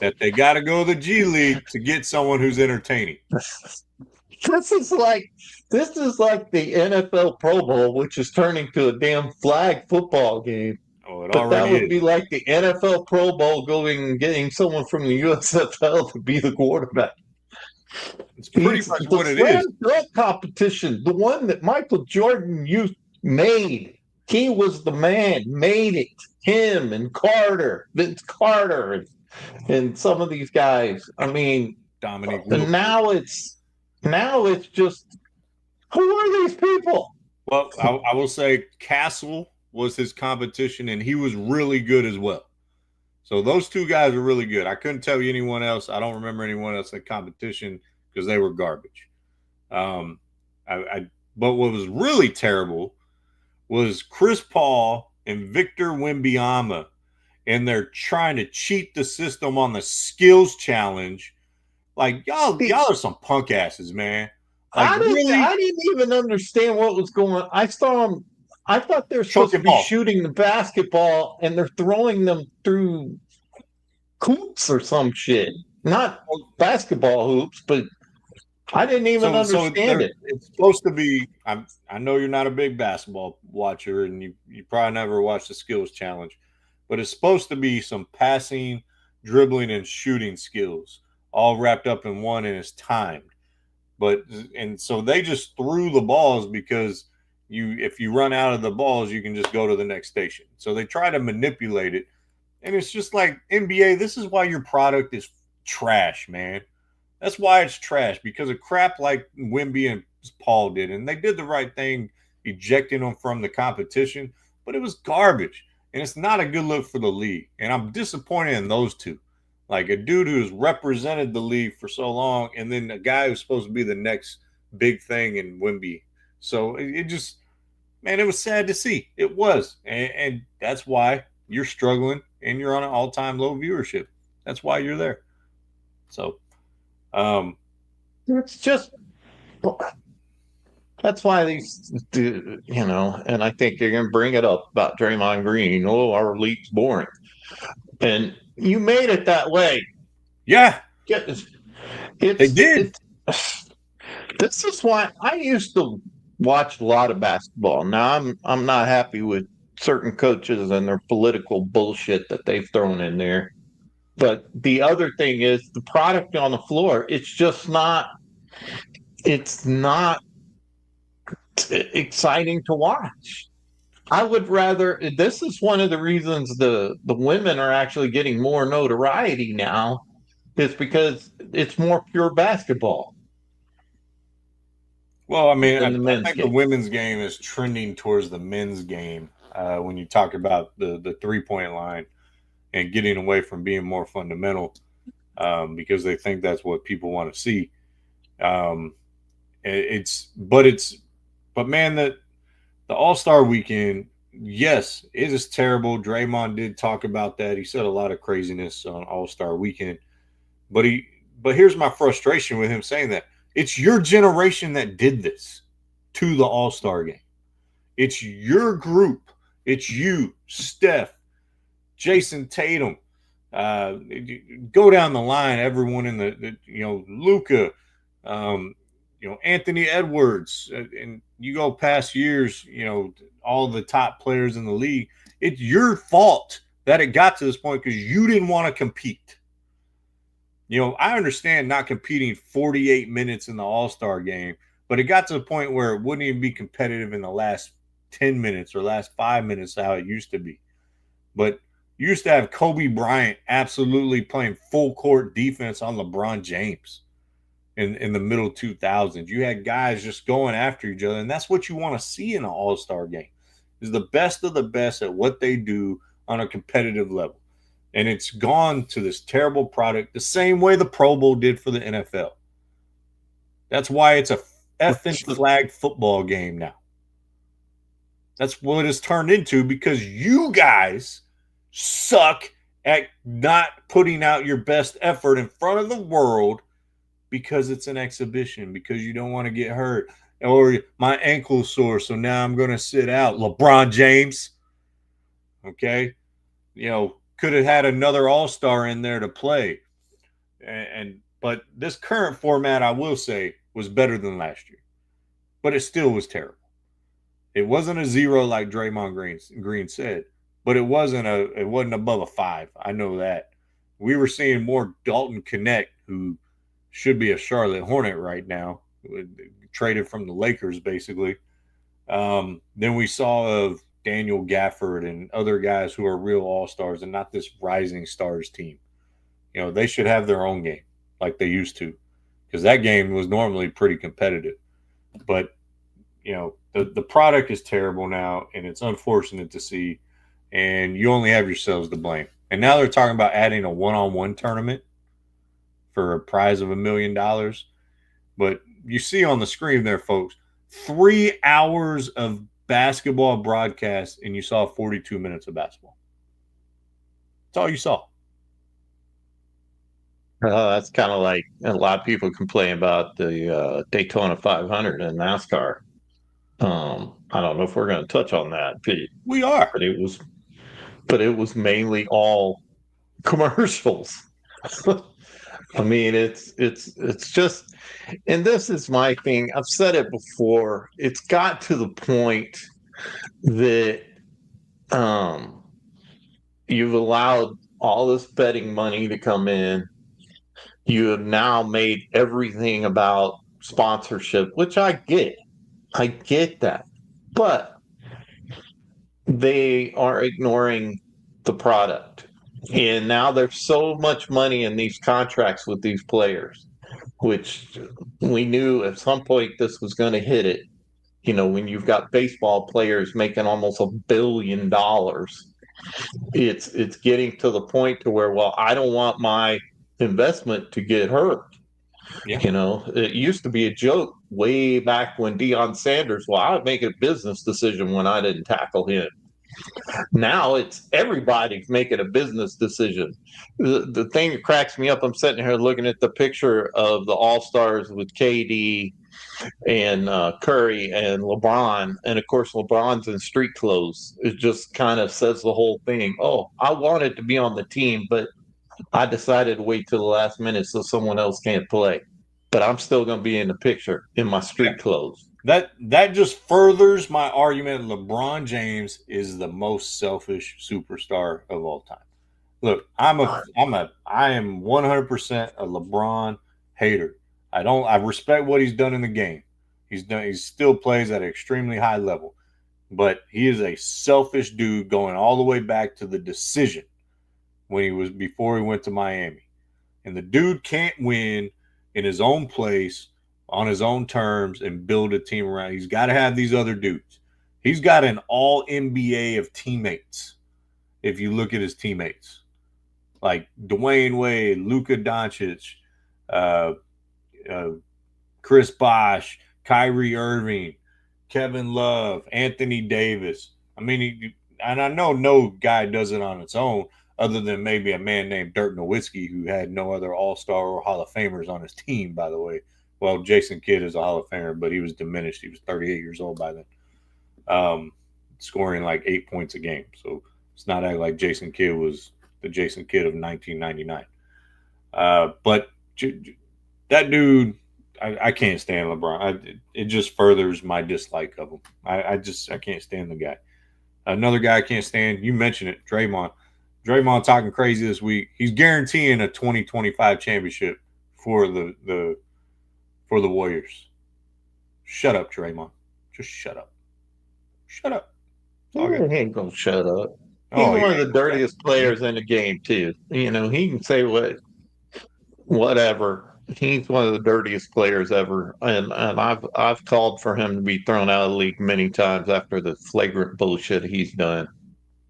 That they got to go to the G League to get someone who's entertaining.
This is like the NFL Pro Bowl, which is turning to a damn flag football game.
Oh,
but that would be like the NFL Pro Bowl going and getting someone from the USFL to be the quarterback.
It's pretty much what it is.
The competition, the one that Michael Jordan made, He was the man, made it. Him and Carter, Vince Carter, and some of these guys. I mean,
Dominic
and
Wilkins.
now it's just, who are these people?
Well, I will say Castle was his competition, and he was really good as well. So those two guys were really good. I couldn't tell you anyone else. I don't remember anyone else in competition because they were garbage. But what was really terrible was Chris Paul and Victor Wembanyama, and they're trying to cheat the system on the skills challenge. Like y'all are some punk asses, man. Like
I
really,
didn't even understand what was going on. I saw them. I thought they're supposed to be
ball.
shooting the basketball and they're throwing them through hoops or some shit. Not basketball hoops, but I didn't even understand it.
It's supposed to be. I know you're not a big basketball watcher, and you probably never watched the skills challenge, but it's supposed to be some passing, dribbling, and shooting skills all wrapped up in one, and it's timed. And so they just threw the balls because if you run out of the balls, you can just go to the next station. So they try to manipulate it, and it's just like NBA. This is why your product is trash, man. That's why it's trash, because of crap like Wemby and Paul did. And they did the right thing, ejecting them from the competition, but it was garbage. And it's not a good look for the league. And I'm disappointed in those two. Like a dude who's represented the league for so long, and then a guy who's supposed to be the next big thing in Wemby. So it just, man, it was sad to see. It was. And that's why you're struggling and you're on an all-time low viewership. That's why you're there. So,
it's just, that's why these, and I think you're going to bring it up about Draymond Green. Oh, our league's boring. And you made it that way.
Yeah.
They did. This is why I used to watch a lot of basketball. Now I'm not happy with certain coaches and their political bullshit that they've thrown in there. But the other thing is the product on the floor. It's just not. It's not exciting to watch. I would rather. This is one of the reasons the women are actually getting more notoriety now. Is because it's more pure basketball.
Well, I mean, I think the women's game is trending towards the men's game when you talk about the 3-point line and getting away from being more fundamental because they think that's what people want to see. But man, the All-Star weekend, yes, it is terrible. Draymond did talk about that. He said a lot of craziness on All-Star weekend, but here's my frustration with him saying that. It's your generation that did this to the All-Star game. It's your group. It's you, Steph, Jason Tatum. Go down the line, everyone in the Luka, Anthony Edwards, and you go past years, all the top players in the league. It's your fault that it got to this point because you didn't want to compete. I understand not competing 48 minutes in the All-Star game, but it got to the point where it wouldn't even be competitive in the last 10 minutes or last 5 minutes how it used to be. But you used to have Kobe Bryant absolutely playing full court defense on LeBron James in the middle 2000s. You had guys just going after each other, and that's what you want to see in an All-Star game, is the best of the best at what they do on a competitive level. And it's gone to this terrible product the same way the Pro Bowl did for the NFL. That's why it's a effing flag football game now. That's what it's turned into because you guys suck at not putting out your best effort in front of the world because it's an exhibition, because you don't want to get hurt. Or my ankle's sore, so now I'm going to sit out. LeBron James. Okay? Could have had another all-star in there to play. But this current format, I will say, was better than last year. But it still was terrible. It wasn't a 0 like Draymond Green said, but it wasn't above a 5. I know that. We were seeing more Dalton Knecht, who should be a Charlotte Hornet right now, traded from the Lakers basically, than we saw of Daniel Gafford and other guys who are real all-stars and not this rising stars team. You know, they should have their own game like they used to, because that game was normally pretty competitive. But, you know, the product is terrible now, and it's unfortunate to see, and you only have yourselves to blame. And now they're talking about adding a one-on-one tournament for a prize of $1 million. But you see on the screen there, folks, 3 hours of basketball broadcast, and you saw 42 minutes of basketball. That's all you saw.
That's kind of like a lot of people complain about the Daytona 500 in NASCAR. I don't know if we're going to touch on that.
We are,
but it was mainly all commercials. I mean, it's just, and this is my thing. I've said it before. It's got to the point that you've allowed all this betting money to come in. You have now made everything about sponsorship, which I get. I get that. But they are ignoring the product. And now there's so much money in these contracts with these players, which we knew at some point this was going to hit it. You know, when you've got baseball players making almost $1 billion, it's getting to the point to where, well, I don't want my investment to get hurt.
Yeah.
You know, it used to be a joke way back when Deion Sanders, well, I would make a business decision when I didn't tackle him. Now it's everybody's making a business decision. The thing that cracks me up, I'm sitting here looking at the picture of the All-Stars with KD and Curry and LeBron. And of course, LeBron's in street clothes. It just kind of says the whole thing. Oh, I wanted to be on the team, but I decided to wait till the last minute so someone else can't play. But I'm still going to be in the picture in my street clothes.
That just furthers my argument. LeBron James is the most selfish superstar of all time. Look, I am 100% a LeBron hater. I respect what he's done in the game. He still plays at an extremely high level, but he is a selfish dude going all the way back to the decision before he went to Miami. And the dude can't win in his own place on his own terms and build a team around. He's got to have these other dudes. He's got an all NBA of teammates. If you look at his teammates, like Dwayne Wade, Luka Doncic, Chris Bosh, Kyrie Irving, Kevin Love, Anthony Davis. I mean, and I know no guy does it on its own, other than maybe a man named Dirk Nowitzki, who had no other All-Star or Hall of Famers on his team, by the way. Well, Jason Kidd is a Hall of Famer, but he was diminished. He was 38 years old by then, scoring like 8 points a game. So it's not like Jason Kidd was the Jason Kidd of 1999. But that dude, I can't stand LeBron. It just furthers my dislike of him. I can't stand the guy. Another guy I can't stand, you mentioned it, Draymond. Draymond talking crazy this week. He's guaranteeing a 2025 championship for the Warriors. Shut up, Draymond. Just shut up. Shut up.
He ain't gonna shut up. He's one of the dirtiest players in the game, too. You know, he can say whatever. He's one of the dirtiest players ever, and I've called for him to be thrown out of the league many times after the flagrant bullshit he's done.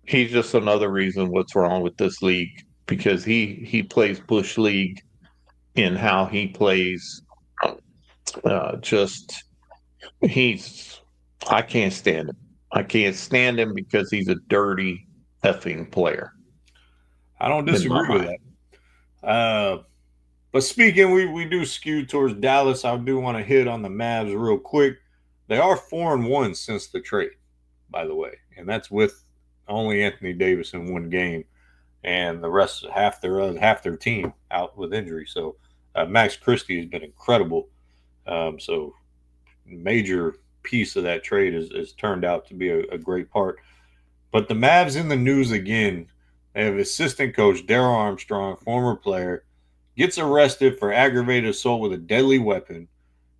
He's just another reason what's wrong with this league, because he plays Bush League in how he plays. I can't stand him. I can't stand him because he's a dirty effing player.
I don't disagree with that. But speaking, we do skew towards Dallas. I do want to hit on the Mavs real quick. They are 4-1 since the trade, by the way, and that's with only Anthony Davis in one game, and the rest, half their team out with injury. So Max Christie has been incredible. So major piece of that trade has turned out to be a great part. But the Mavs in the news again. They have assistant coach Darryl Armstrong, former player, gets arrested for aggravated assault with a deadly weapon.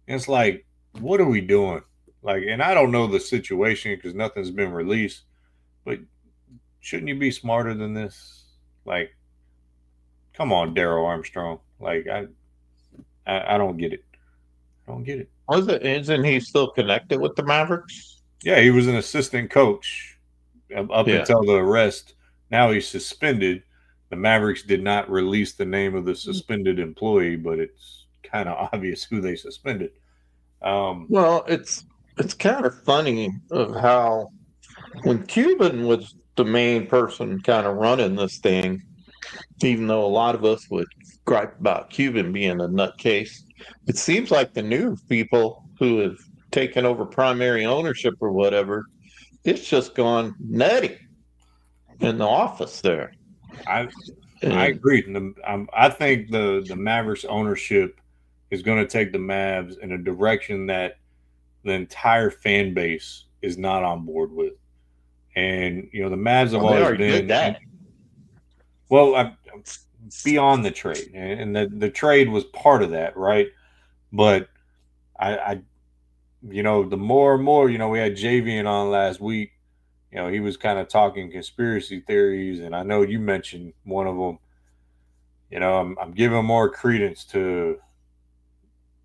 And it's like, what are we doing? Like, and I don't know the situation because nothing's been released. But shouldn't you be smarter than this? Like, come on, Daryl Armstrong. Like, I don't get it. I don't get it.
Isn't he still connected with the Mavericks?
Yeah, he was an assistant coach up
Yeah.
until the arrest. Now he's suspended. The Mavericks did not release the name of the suspended employee, but it's kind of obvious who they suspended.
Well, it's kind of funny of how when Cuban was the main person kind of running this thing, even though a lot of us would gripe about Cuban being a nutcase, it seems like the new people who have taken over primary ownership or whatever, it's just gone nutty in the office there.
I
And
agree. I think the Mavericks ownership is going to take the Mavs in a direction that the entire fan base is not on board with. And the Mavs have
they
always
already did
been
that.
beyond the trade, and the trade was part of that, right? But I the more and more, we had Javian on last week. He was kind of talking conspiracy theories, and I know you mentioned one of them. I'm giving more credence to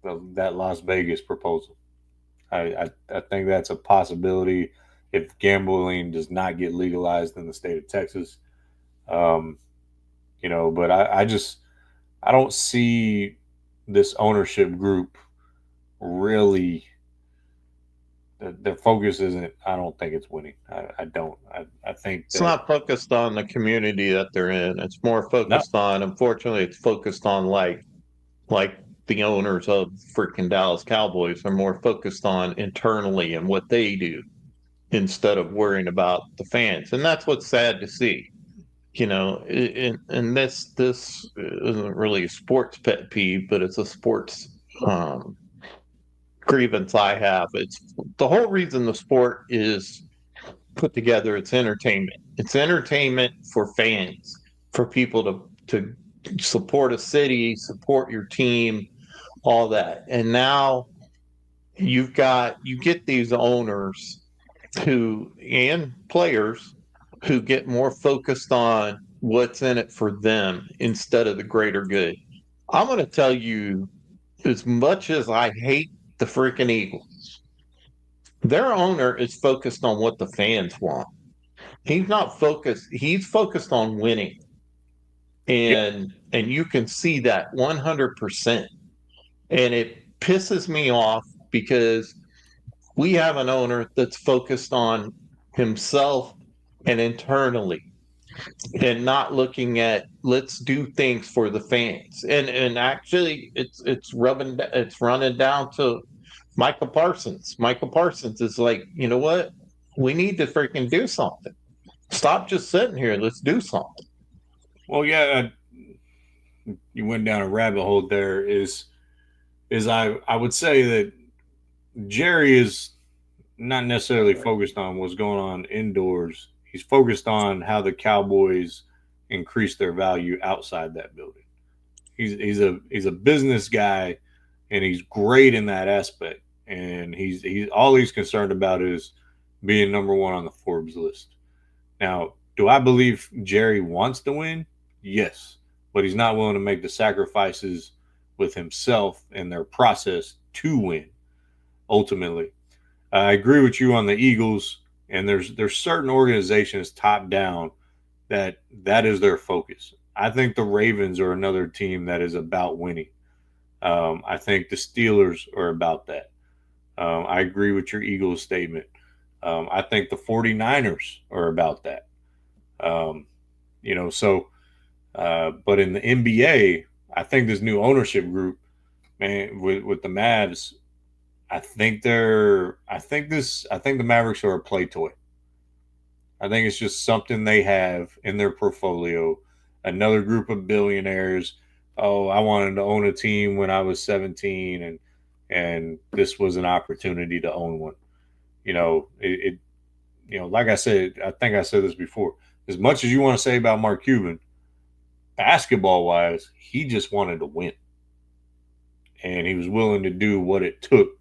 that Las Vegas proposal. I think that's a possibility if gambling does not get legalized in the state of Texas. But I don't see this ownership group really. Their focus isn't. I don't think it's winning. I don't. I think
It's not focused on the community that they're in. It's more focused on, unfortunately, it's focused on like the owners of freaking Dallas Cowboys are more focused on internally and what they do instead of worrying about the fans. And that's what's sad to see. And this isn't really a sports pet peeve, but it's a sports grievance I have. It's the whole reason the sport is put together. It's entertainment. It's entertainment for fans, for people to support a city, support your team, all that. And now you get these owners and players who get more focused on what's in it for them instead of the greater good. I'm going to tell you, as much as I hate the freaking Eagles, their owner is focused on what the fans want. He's not focused. He's focused on winning. And you can see that 100%. And it pisses me off because we have an owner that's focused on himself and internally and not looking at let's do things for the fans. And actually it's running down to Michael Parsons. Michael Parsons is like, you know what? We need to freaking do something. Stop just sitting here. Let's do something.
Well, yeah, you went down a rabbit hole there. Is I would say that Jerry is not necessarily focused on what's going on indoors. He's focused on how the Cowboys increase their value outside that building. He's a business guy, and he's great in that aspect. And he's all he's concerned about is being number one on the Forbes list. Now, do I believe Jerry wants to win? Yes, but he's not willing to make the sacrifices with himself and their process to win. Ultimately, I agree with you on the Eagles, and there's certain organizations top down that is their focus. I think the Ravens are another team that is about winning. I think the Steelers are about that. I agree with your Eagles statement. I think the 49ers are about that. But in the NBA, I think this new ownership group, man, with the Mavs, I think the Mavericks are a play toy. I think it's just something they have in their portfolio. Another group of billionaires. Oh, I wanted to own a team when I was 17, and this was an opportunity to own one. Like I said, I think I said this before. As much as you want to say about Mark Cuban, basketball wise, he just wanted to win, and he was willing to do what it took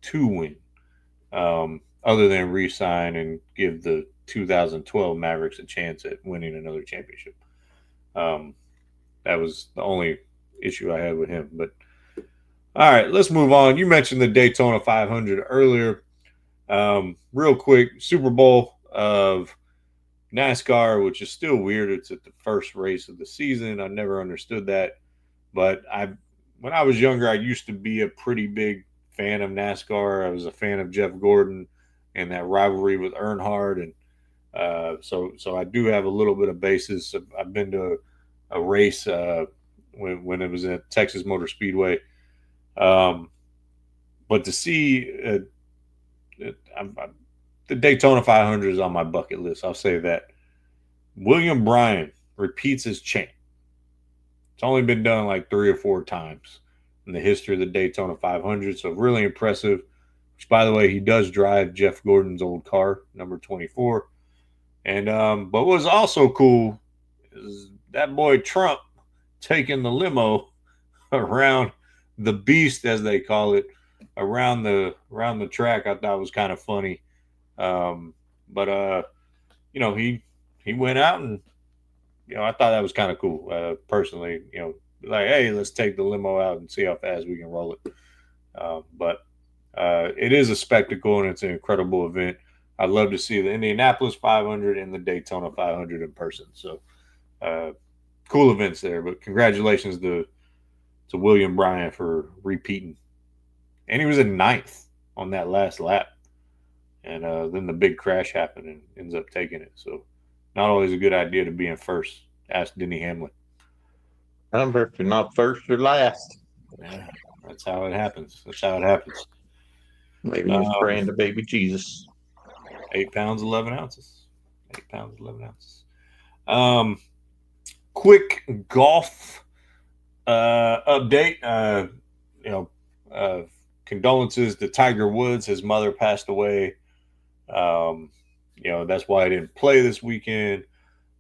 to win. Other than re-sign and give the 2012 Mavericks a chance at winning another championship. That was the only issue I had with him. But all right, let's move on. You mentioned the Daytona 500 earlier. Real quick, Super Bowl of NASCAR, which is still weird. It's at the first race of the season. I never understood that. But when I was younger, I used to be a pretty big fan of NASCAR. I was a fan of Jeff Gordon and that rivalry with Earnhardt. And so I do have a little bit of basis. I've been to a race when it was at Texas Motor Speedway. But to see the Daytona 500 is on my bucket list. I'll say that. William Bryan repeats as champ. It's only been done like 3 or 4 times in the history of the Daytona 500. So really impressive. Which, by the way, he does drive Jeff Gordon's old car, number 24. And but what was also cool is that boy Trump taking the limo around the beast, as they call it, around the track. I thought was kind of funny. But he went out and I thought that was kind of cool. Personally, like, hey, let's take the limo out and see how fast we can roll it. But it is a spectacle and it's an incredible event. I'd love to see the Indianapolis 500 and the Daytona 500 in person. So cool events there. But congratulations to William Bryan for repeating. And he was in 9th on that last lap. And then the big crash happened and ends up taking it. So not always a good idea to be in first. Ask Denny Hamlin.
Remember, if you're not first, you're last.
Yeah, that's how it happens.
Maybe he's praying to baby Jesus.
8 pounds, 11 ounces. 8 pounds, 11 ounces. Quick golf update. Condolences to Tiger Woods. His mother passed away. That's why I didn't play this weekend.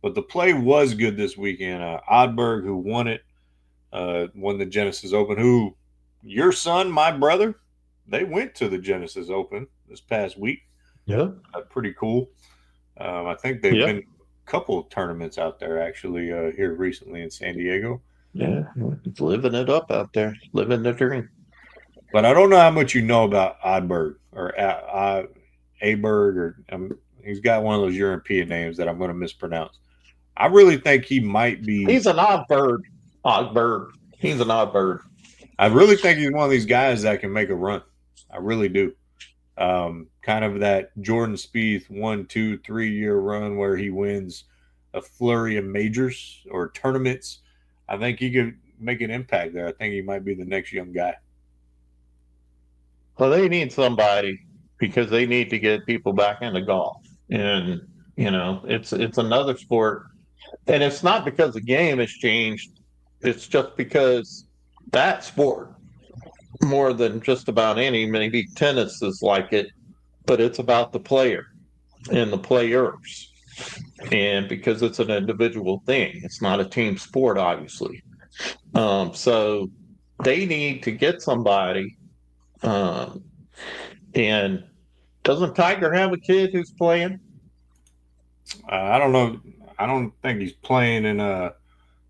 But the play was good this weekend. Oddberg, who won it, won the Genesis Open. Who, your son, my brother, they went to the Genesis Open this past week.
Yeah.
Pretty cool. I think they've been a couple of tournaments out there, actually, here recently in San Diego.
Yeah, he's living it up out there, living the dream.
But I don't know how much you know about Oddberg or Aberg, or he's got one of those European names that I'm going to mispronounce. I really think he might be.
He's an odd bird. He's an odd bird.
I really think he's one of these guys that can make a run. I really do. Kind of that Jordan Spieth 1, 2, 3 year run where he wins a flurry of majors or tournaments. I think he could make an impact there. I think he might be the next young guy.
Well, they need somebody because they need to get people back into golf. And, it's another sport. And it's not because the game has changed. It's just because that sport, more than just about any, maybe tennis is like it, but it's about the player and the players. And because it's an individual thing, it's not a team sport, obviously. So they need to get somebody. And doesn't Tiger have a kid who's playing?
I don't know. I don't think he's playing in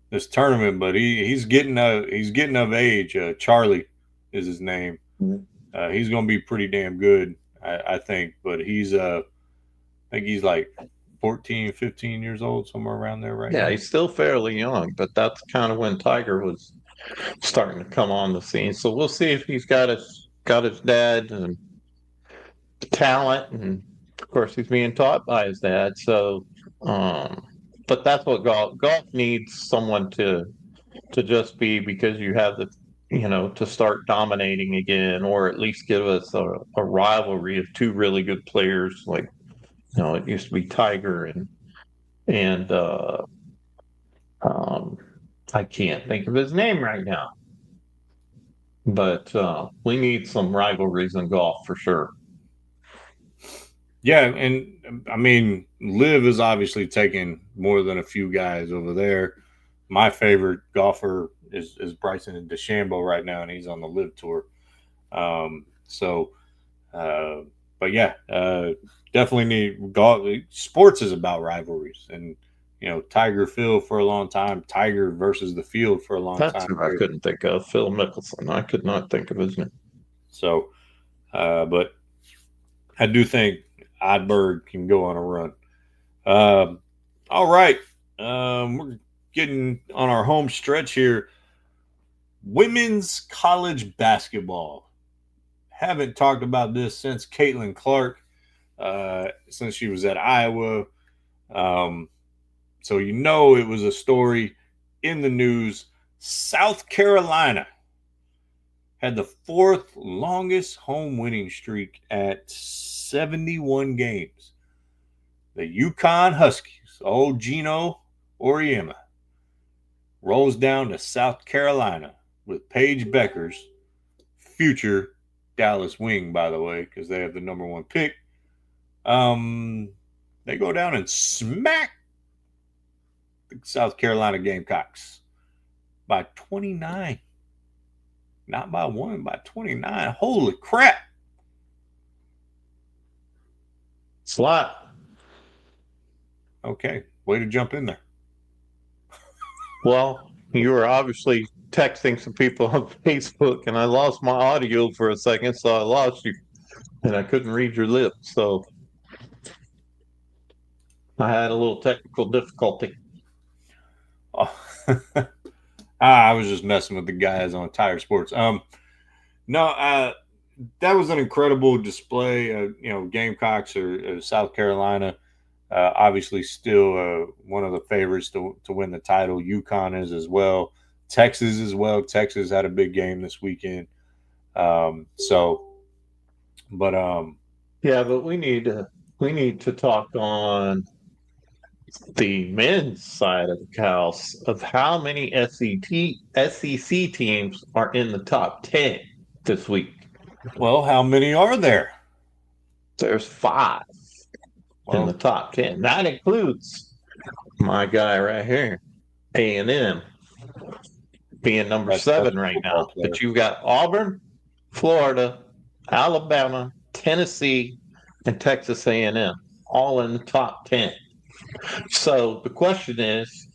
this tournament, but he's getting of age. Charlie is his name.
Mm-hmm.
He's going to be pretty damn good, I think. But I think he's like 14, 15 years old, somewhere around there right now.
Yeah, he's still fairly young, but that's kind of when Tiger was starting to come on the scene. So we'll see if he's got his dad and talent, and of course he's being taught by his dad. So, but that's what golf needs, someone to just be, because you have to start dominating again, or at least give us a rivalry of two really good players. Like, it used to be Tiger and I can't think of his name right now, but we need some rivalries in golf for sure.
Yeah, and I mean, Liv is obviously taking more than a few guys over there. My favorite golfer is Bryson DeChambeau right now, and he's on the Liv Tour. but yeah, definitely need golf. Sports is about rivalries, and Tiger Phil for a long time, Tiger versus the field for a long
That's
time.
who I couldn't think of. Phil Mickelson. I could not think of his name.
So, but I do think Oddbird can go on a run. All right, we're getting on our home stretch here. Women's college basketball. Haven't talked about this since Caitlin Clark, since she was at Iowa. So it was a story in the news. South Carolina had the fourth longest home winning streak at 71 games. The Yukon Huskies, old Gino Auriemma, rolls down to South Carolina with Paige Becker's future Dallas wing, by the way, because they have the number one pick. They go down and smack the South Carolina Gamecocks by 29. Not by one, by 29. Holy crap.
Slot.
Okay, way to jump in there.
Well, you were obviously texting some people on Facebook, and I lost my audio for a second, so I lost you, and I couldn't read your lips, so I had a little technical difficulty.
Oh. I was just messing with the guys on Tire Sports. That was an incredible display. Gamecocks or South Carolina, obviously still one of the favorites to win the title. UConn is as well. Texas as well. Texas had a big game this weekend.
Yeah, but we need to talk on the men's side of the house of how many SEC teams are in the top 10 this week.
Well, how many are there?
There's 5 in the top 10. That includes my guy right here, A&M, being number 7 right now. But you've got Auburn, Florida, Alabama, Tennessee, and Texas A&M, all in the top 10. So the question is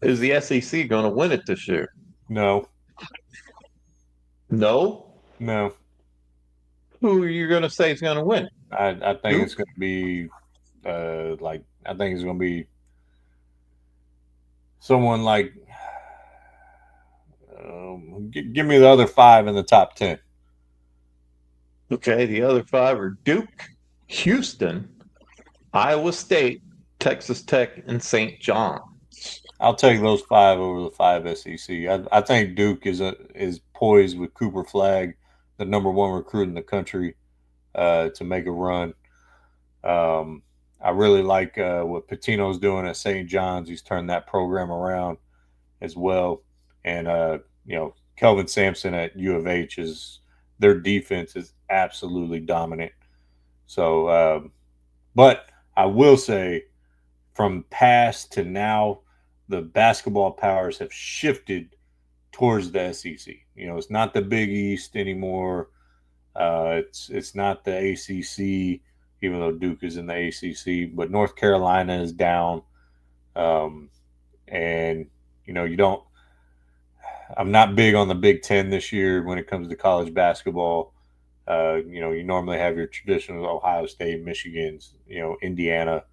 the SEC going to win it this year?
No.
No?
No.
Who are you going to say is going to win?
I think it's going to be I think it's going to be someone like give me the other 5 in the top 10.
Okay, the other 5 are Duke, Houston, Iowa State, Texas Tech, and St. John's.
I'll take those 5 over the 5 SEC. I think Duke is poised with Cooper Flagg, the number 1 recruit in the country, to make a run. I really like what Pitino's doing at St. John's. He's turned that program around as well. And, Kelvin Sampson at U of H their defense is absolutely dominant. So, but I will say from past to now, the basketball powers have shifted towards the SEC. It's not the Big East anymore. It's not the ACC, even though Duke is in the ACC, but North Carolina is down. And I'm not big on the Big Ten this year when it comes to college basketball. You normally have your traditional Ohio State, Michigan's, Indiana.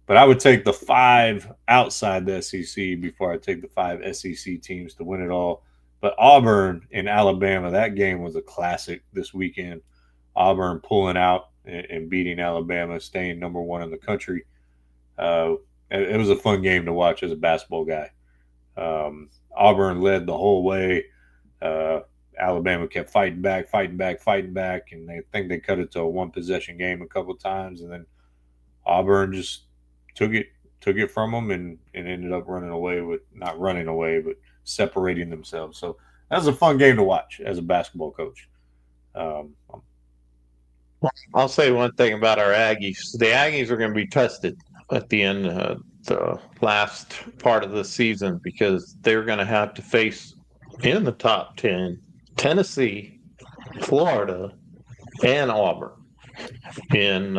But I would take the 5 outside the SEC before I take the 5 SEC teams to win it all. But Auburn and Alabama, that game was a classic this weekend. Auburn pulling out and beating Alabama, staying number 1 in the country. It was a fun game to watch as a basketball guy. Auburn led the whole way. Alabama kept fighting back, and I think they cut it to a 1-possession game a couple of times, and then Auburn just took it from them and ended up not running away, but separating themselves. So that was a fun game to watch as a basketball coach.
I'll say one thing about our Aggies. The Aggies are going to be tested at the end of the last part of the season because they're going to have to face in the top 10 Tennessee, Florida, and Auburn in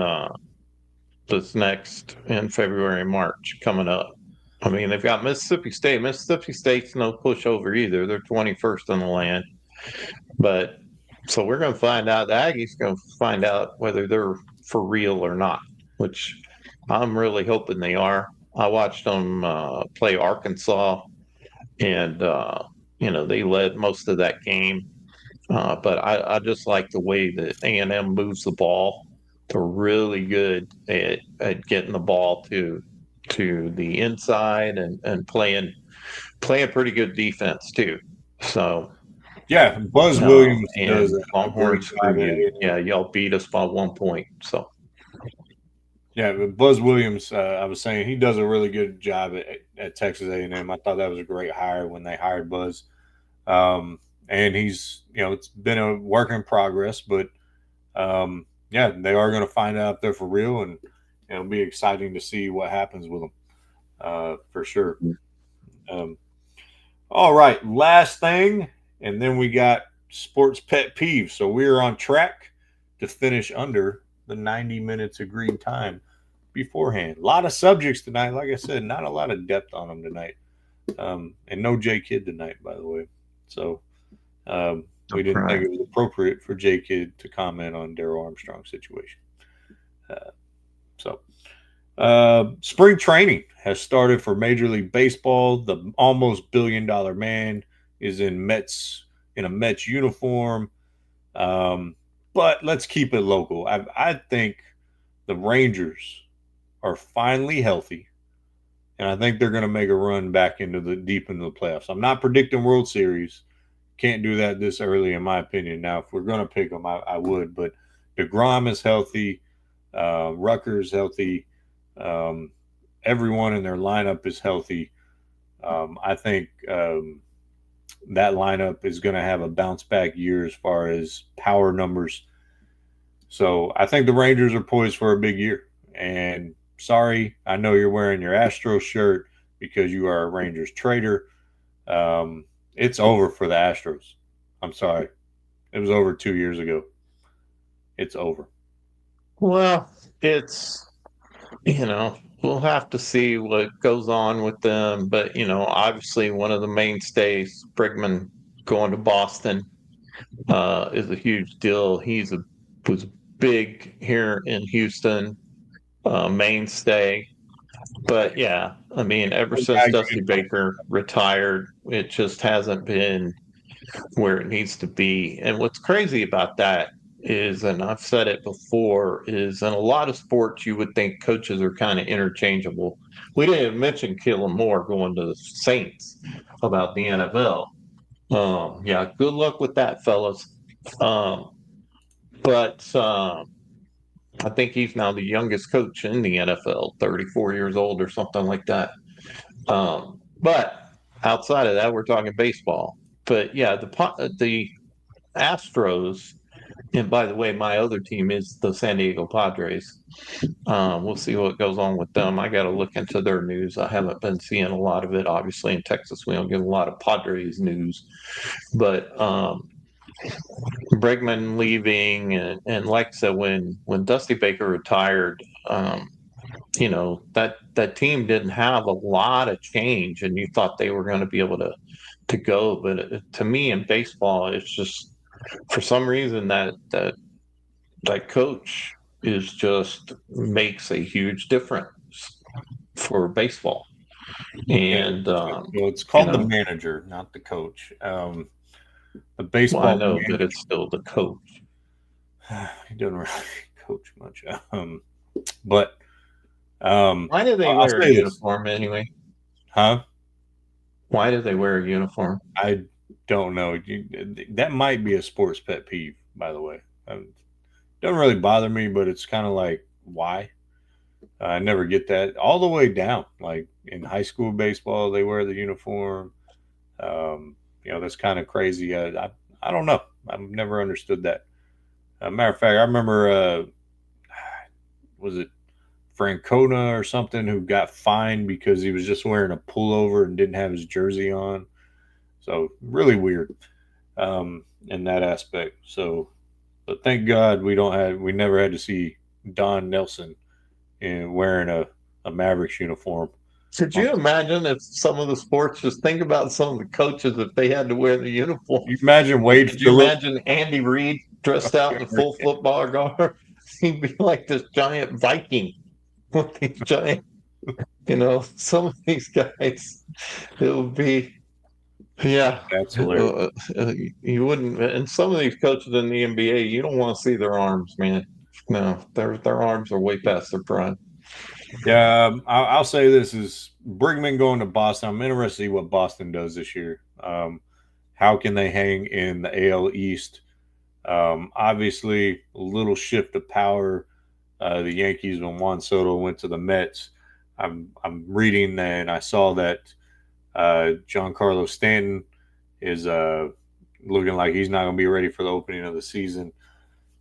in February and March coming up. I mean, they've got Mississippi State. Mississippi State's no pushover either. They're 21st in the land. But so we're going to find out. The Aggies going to find out whether they're for real or not, which I'm really hoping they are. I watched them play Arkansas, and they led most of that game. But I just like the way that A&M moves the ball. They're really good at getting the ball to the inside and playing pretty good defense too. So
yeah, Buzz Williams does
and
a great
Longhorns screw
job.
you. Yeah, y'all beat us by 1 point. So
Yeah, but Buzz Williams, I was saying he does a really good job at Texas A&M. I thought that was a great hire when they hired Buzz. And he's, it's been a work in progress, but yeah, they are going to find out if they're for real, and it'll be exciting to see what happens with them for sure. All right, last thing, and then we got sports pet peeves. So we're on track to finish under the 90 minutes agreed time beforehand. A lot of subjects tonight. Like I said, not a lot of depth on them tonight. And no J Kid tonight, by the way. So we didn't think it was appropriate for J Kid to comment on Darrell Armstrong's situation. Spring training has started for Major League Baseball. The almost billion-dollar man is in a Mets uniform. But let's keep it local. I think the Rangers are finally healthy, and I think they're going to make a run back deep into the playoffs. I'm not predicting World Series. Can't do that this early, in my opinion. Now, if we're going to pick them, I would. But DeGrom is healthy. Rucker's healthy. Everyone in their lineup is healthy. I think that lineup is going to have a bounce back year as far as power numbers. So I think the Rangers are poised for a big year. And sorry, I know you're wearing your Astros shirt because you are a Rangers trader. It's over for the Astros. I'm sorry. It was over 2 years ago. It's over.
Well, it's, we'll have to see what goes on with them. But, obviously one of the mainstays, Bregman, going to Boston is a huge deal. Was big here in Houston, mainstay. But yeah, I mean, ever since Dusty Baker retired, it just hasn't been where it needs to be. And what's crazy about that is, and I've said it before, is in a lot of sports, you would think coaches are kind of interchangeable. We didn't even mention Kellen Moore going to the Saints about the NFL. Yeah, good luck with that, fellas. But I think he's now the youngest coach in the NFL, 34 years old or something like that. But outside of that, we're talking baseball. But yeah, the Astros, and by the way, my other team is the San Diego Padres. We'll see what goes on with them. I got to look into their news. I haven't been seeing a lot of it. Obviously, in Texas, we don't get a lot of Padres news. But Bregman leaving, and like I said, when Dusty Baker retired, that team didn't have a lot of change, and you thought they were going to be able to go. But to me, in baseball, it's just for some reason that coach makes a huge difference for baseball. And
well, it's called the manager, not the coach. The baseball.
Well, I know, but it's still the coach.
He doesn't really coach much. But
why do they wear a uniform anyway?
Huh?
Why do they wear a uniform?
I don't know. That might be a sports pet peeve, by the way. Doesn't really bother me, but it's kind of like, why? I never get that all the way down. Like in high school baseball, they wear the uniform. That's kind of crazy. I don't know. I've never understood that. Matter of fact, I remember, was it Francona or something who got fined because he was just wearing a pullover and didn't have his jersey on. So really weird in that aspect. So But thank God we never had to see Don Nelson wearing a Mavericks uniform.
Could you imagine if some of the sports, just think about some of the coaches if they had to wear the uniform?
You imagine Wade
Could you imagine Andy Reid dressed out in the full football garb? He'd be like this giant Viking with these giant, some of these guys, it would be, yeah.
That's hilarious.
You wouldn't, and some of these coaches in the NBA, you don't want to see their arms, man. No, their arms are way past their prime.
Yeah, I'll say this is Brigman going to Boston. I'm interested to see what Boston does this year. How can they hang in the AL East? Obviously, a little shift of power. The Yankees, when Juan Soto went to the Mets, I'm reading and I saw that Giancarlo Stanton is looking like he's not going to be ready for the opening of the season.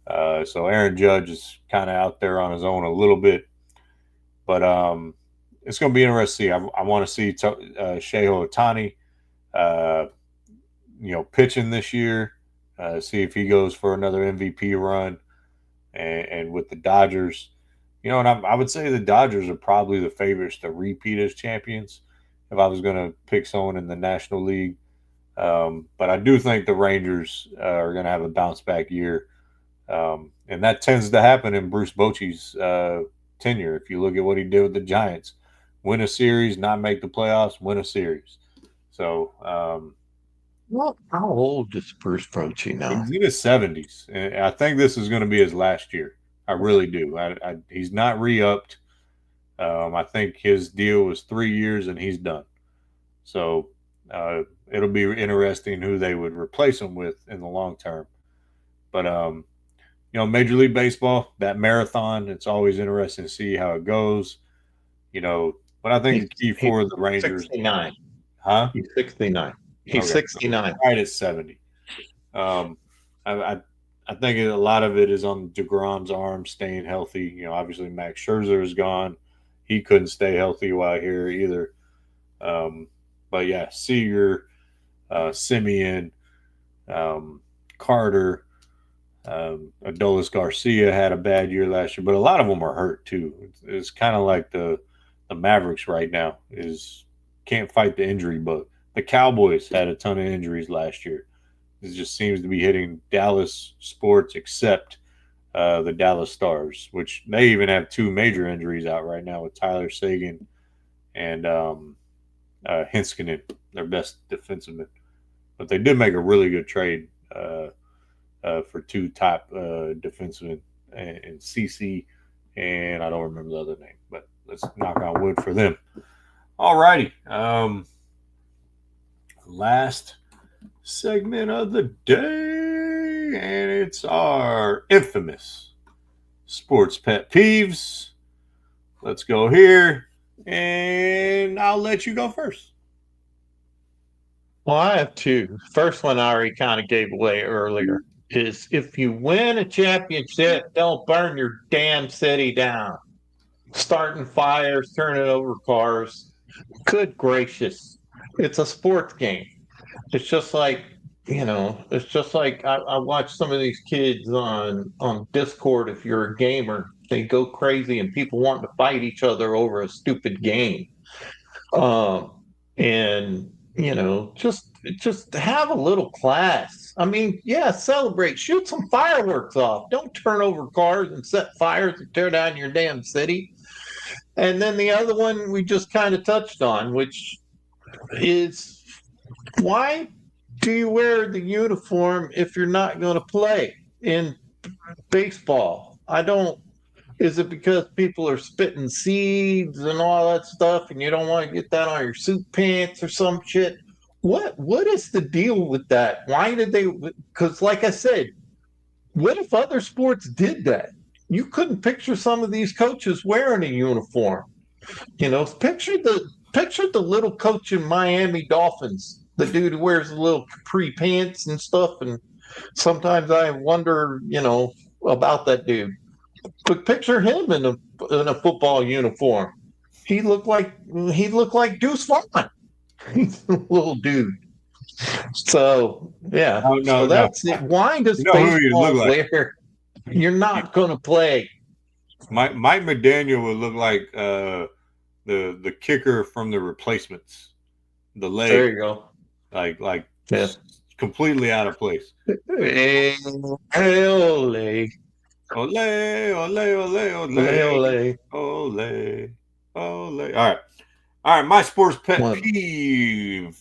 So Aaron Judge is kind of out there on his own a little bit. But it's going to be interesting. I want to see Shohei Ohtani, pitching this year. See if he goes for another MVP run, and with the Dodgers, and I would say the Dodgers are probably the favorites to repeat as champions. If I was going to pick someone in the National League, but I do think the Rangers are going to have a bounce back year, and that tends to happen in Bruce Bochy's tenure. If you look at what he did with the Giants, win a series, not make the playoffs, win a series. So,
how old is Bruce Bochy now?
He's in his 70s, and I think this is going to be his last year. I really do. He's not re-upped. I think his deal was 3 years, and he's done. So it'll be interesting who they would replace him with in the long term. But Major League Baseball, that marathon, it's always interesting to see how it goes. But I think the key for the Rangers.
69.
Huh?
He's 69. He's 69.
Right at 70. I think a lot of it is on DeGrom's arm staying healthy. Obviously Max Scherzer is gone. He couldn't stay healthy while here either. But yeah, Seager, Simeon, Carter, Adolis Garcia had a bad year last year, but a lot of them are hurt too. It's kind of like the Mavericks right now can't fight the injury bug. The Cowboys had a ton of injuries last year. It just seems to be hitting Dallas sports, except the Dallas Stars, which they even have 2 major injuries out right now with Tyler Seguin and Hinskinen, their best defenseman. But they did make a really good trade for 2 top defensemen in CC, and I don't remember the other name, but let's knock on wood for them. All righty. Last segment of the day, and it's our infamous sports pet peeves. Let's go here, and I'll let you go first.
Well, I have 2. First one I already kind of gave away earlier is if you win a championship, don't burn your damn city down. Starting fires, turning over cars. Good gracious. It's a sports game. It's just like, I watch some of these kids on Discord. If you're a gamer, they go crazy and people want to fight each other over a stupid game. And just have a little class. I mean, yeah, celebrate, shoot some fireworks off. Don't turn over cars and set fires and tear down your damn city. And then the other one we just kind of touched on, which is, why do you wear the uniform if you're not going to play in baseball? Is it because people are spitting seeds and all that stuff and you don't want to get that on your suit pants or some shit? What is the deal with that? Why did they? Because like I said, what if other sports did that? You couldn't picture some of these coaches wearing a uniform. Picture the little coach in Miami Dolphins, the dude who wears the little capri pants and stuff. And sometimes I wonder, about that dude. But picture him in a football uniform. He looked like Deuce Vaughn. He's a little dude. So yeah,
No.
that's it. Why does
You know who you look
baseball
like?
player you're not going to play?
Mike McDaniel would look like the kicker from The Replacements. The
There
leg,
you go.
like
Yeah.
completely out of place.
Hey, ole,
Ole, ole, ole,
ole.
ole, ole. All right. My sports pet
What?
peeve.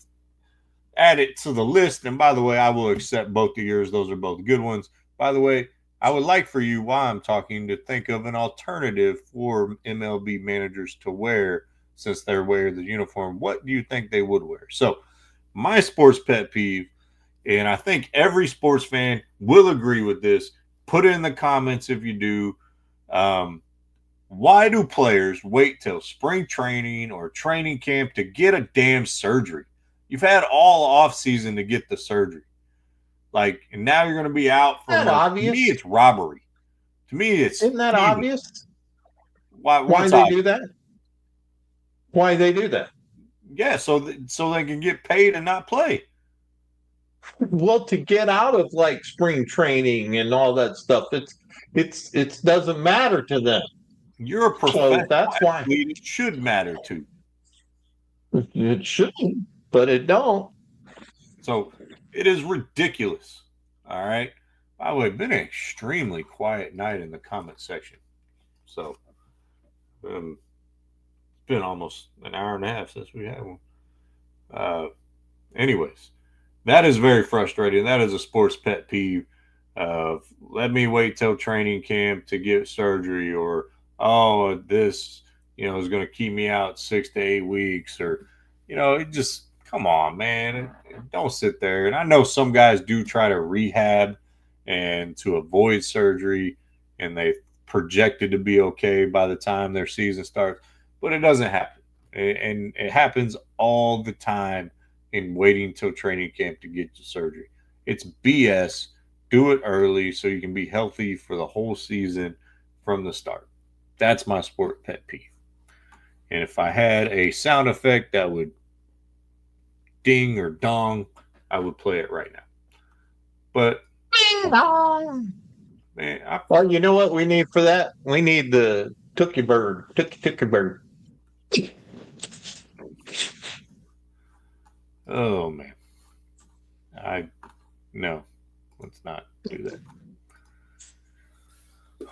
Add it to the list. And by the way, I will accept both of yours. Those are both good ones. By the way, I would like for you, while I'm talking, to think of an alternative for MLB managers to wear since they're wearing the uniform. What do you think they would wear? So, my sports pet peeve, and I think every sports fan will agree with this. Put it in the comments if you do. Why do players wait till spring training or training camp to get a damn surgery? You've had all off season to get the surgery. And now you're going to be out
Isn't
from.
that
To
obvious?
me, it's robbery. To me, it's
Isn't that
thieving.
obvious?
Why
Why they do that? Why they do that?
Yeah, so they can get paid and not play.
Well, to get out of like spring training and all that stuff, it doesn't matter to them.
You're a professional
So that's why
athlete. It should matter to.
it shouldn't, but it don't.
So it is ridiculous. All right. By the way, been an extremely quiet night in the comment section. So it's been almost an hour and a half since we had one. Anyways, that is very frustrating. That is a sports pet peeve. Let me wait till training camp to get surgery, or this is going to keep me out 6 to 8 weeks, or it just come on, man. Don't sit there. And I know some guys do try to rehab and to avoid surgery, and they projected to be okay by the time their season starts, but it doesn't happen, and it happens all the time in waiting till training camp to get to surgery. It's BS. Do it early so you can be healthy for the whole season from the start. That's my sport pet peeve. And if I had a sound effect that would ding or dong, I would play it right now. But
Ding dong.
Man,
Well, you know what we need for that? We need the Tookie Bird. Tookie Bird.
Oh man. No, let's not do that.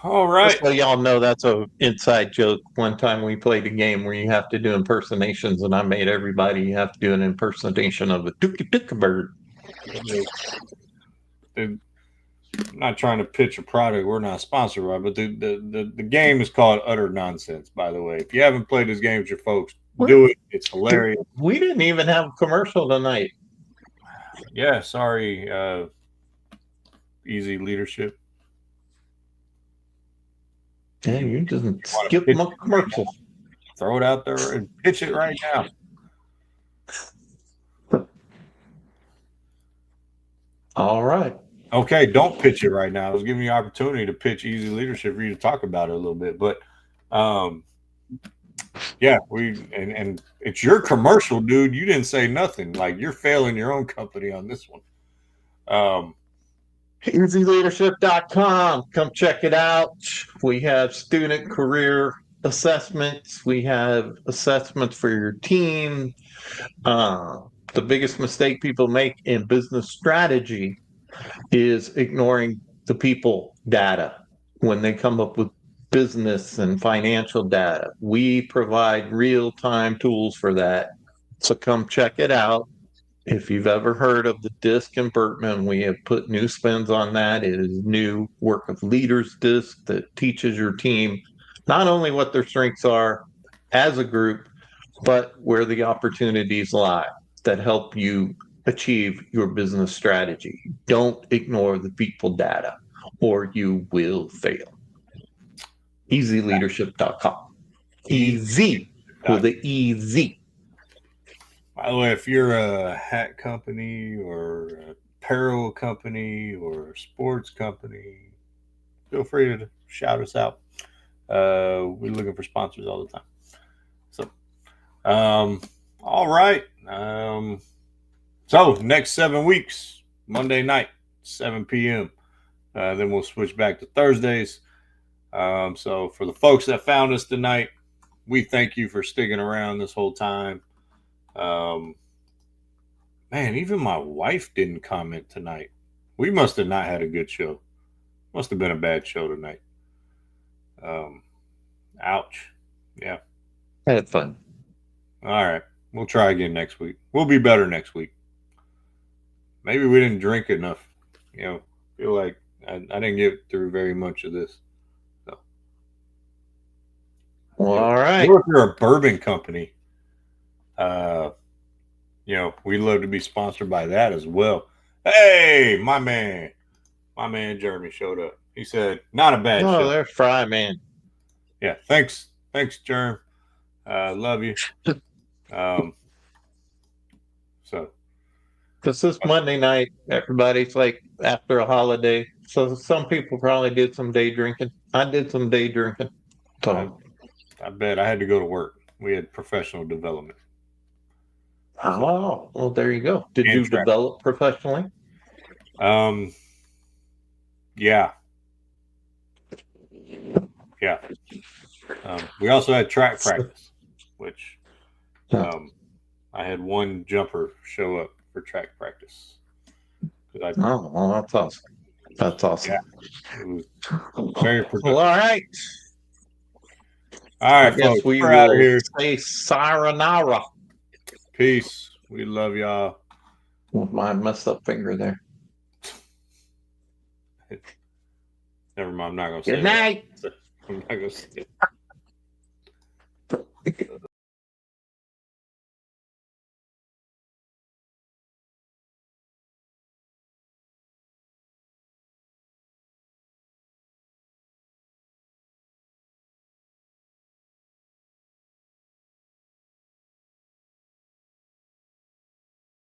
All right.
Just so y'all know, that's an inside joke. One time we played a game where you have to do impersonations, and I made everybody have to do an impersonation of a Tookie Bird.
I'm not trying to pitch a product we're not sponsored by, but the game is called Utter Nonsense, by the way. If you haven't played this game with your folks, do it. It's hilarious.
We didn't even have a commercial tonight.
Yeah, sorry, Easy Leadership.
Yeah, you just skip my commercial.
Throw it out there and pitch it right now.
All right.
Okay, don't pitch it right now. I was giving you opportunity to pitch Easy Leadership for you to talk about it a little bit, but yeah, and it's your commercial, dude. You didn't say nothing. Like, you're failing your own company on this one.
EasyLeadership.com. Come check it out. We have student career assessments. We have assessments for your team. The biggest mistake people make in business strategy is ignoring the people data when they come up with business and financial data. We provide real-time tools for that. So come check it out. If you've ever heard of the DISC and Bertman, we have put new spins on that. It is new work of leaders DISC that teaches your team not only what their strengths are as a group, but where the opportunities lie that help you achieve your business strategy. Don't ignore the people data or you will fail. EasyLeadership.com. Easy with the EZ.
By the way, if you're a hat company or a apparel company or a sports company, feel free to shout us out. We're looking for sponsors all the time. So, all right. So next 7 weeks, Monday night, 7 p.m. Then we'll switch back to Thursdays. So for the folks that found us tonight, we thank you for sticking around this whole time. Man, even my wife didn't comment tonight. We must have not had a good show. Must have been a bad show tonight. Ouch. Yeah.
Had fun.
All right. We'll try again next week. We'll be better next week. Maybe we didn't drink enough. You know, feel like I didn't get through very much of this. So.
Well, all right.
Or if you're a bourbon company, we'd love to be sponsored by that as well. Hey, my man Jeremy showed up. He said, not a bad show.
Oh, there's Fry Man.
Yeah, thanks, Jerm. Love you. So.
Because this Monday night, everybody's like after a holiday. So some people probably did some day drinking. I did some day drinking. So
I bet I had to go to work. We had professional development.
oh, well, there you go. Did you develop professionally?
Yeah. We also had track practice, which I had one jumper show up for track practice.
Oh, well, that's awesome. That's awesome.
Yeah, it was very productive.
Well, all right.
All right,
I guess
folks,
we're
out of here.
Say sayonara.
Peace. We love y'all.
With my messed up finger there.
Never mind. I'm not going to say
Good night.
That. I'm not going to say it.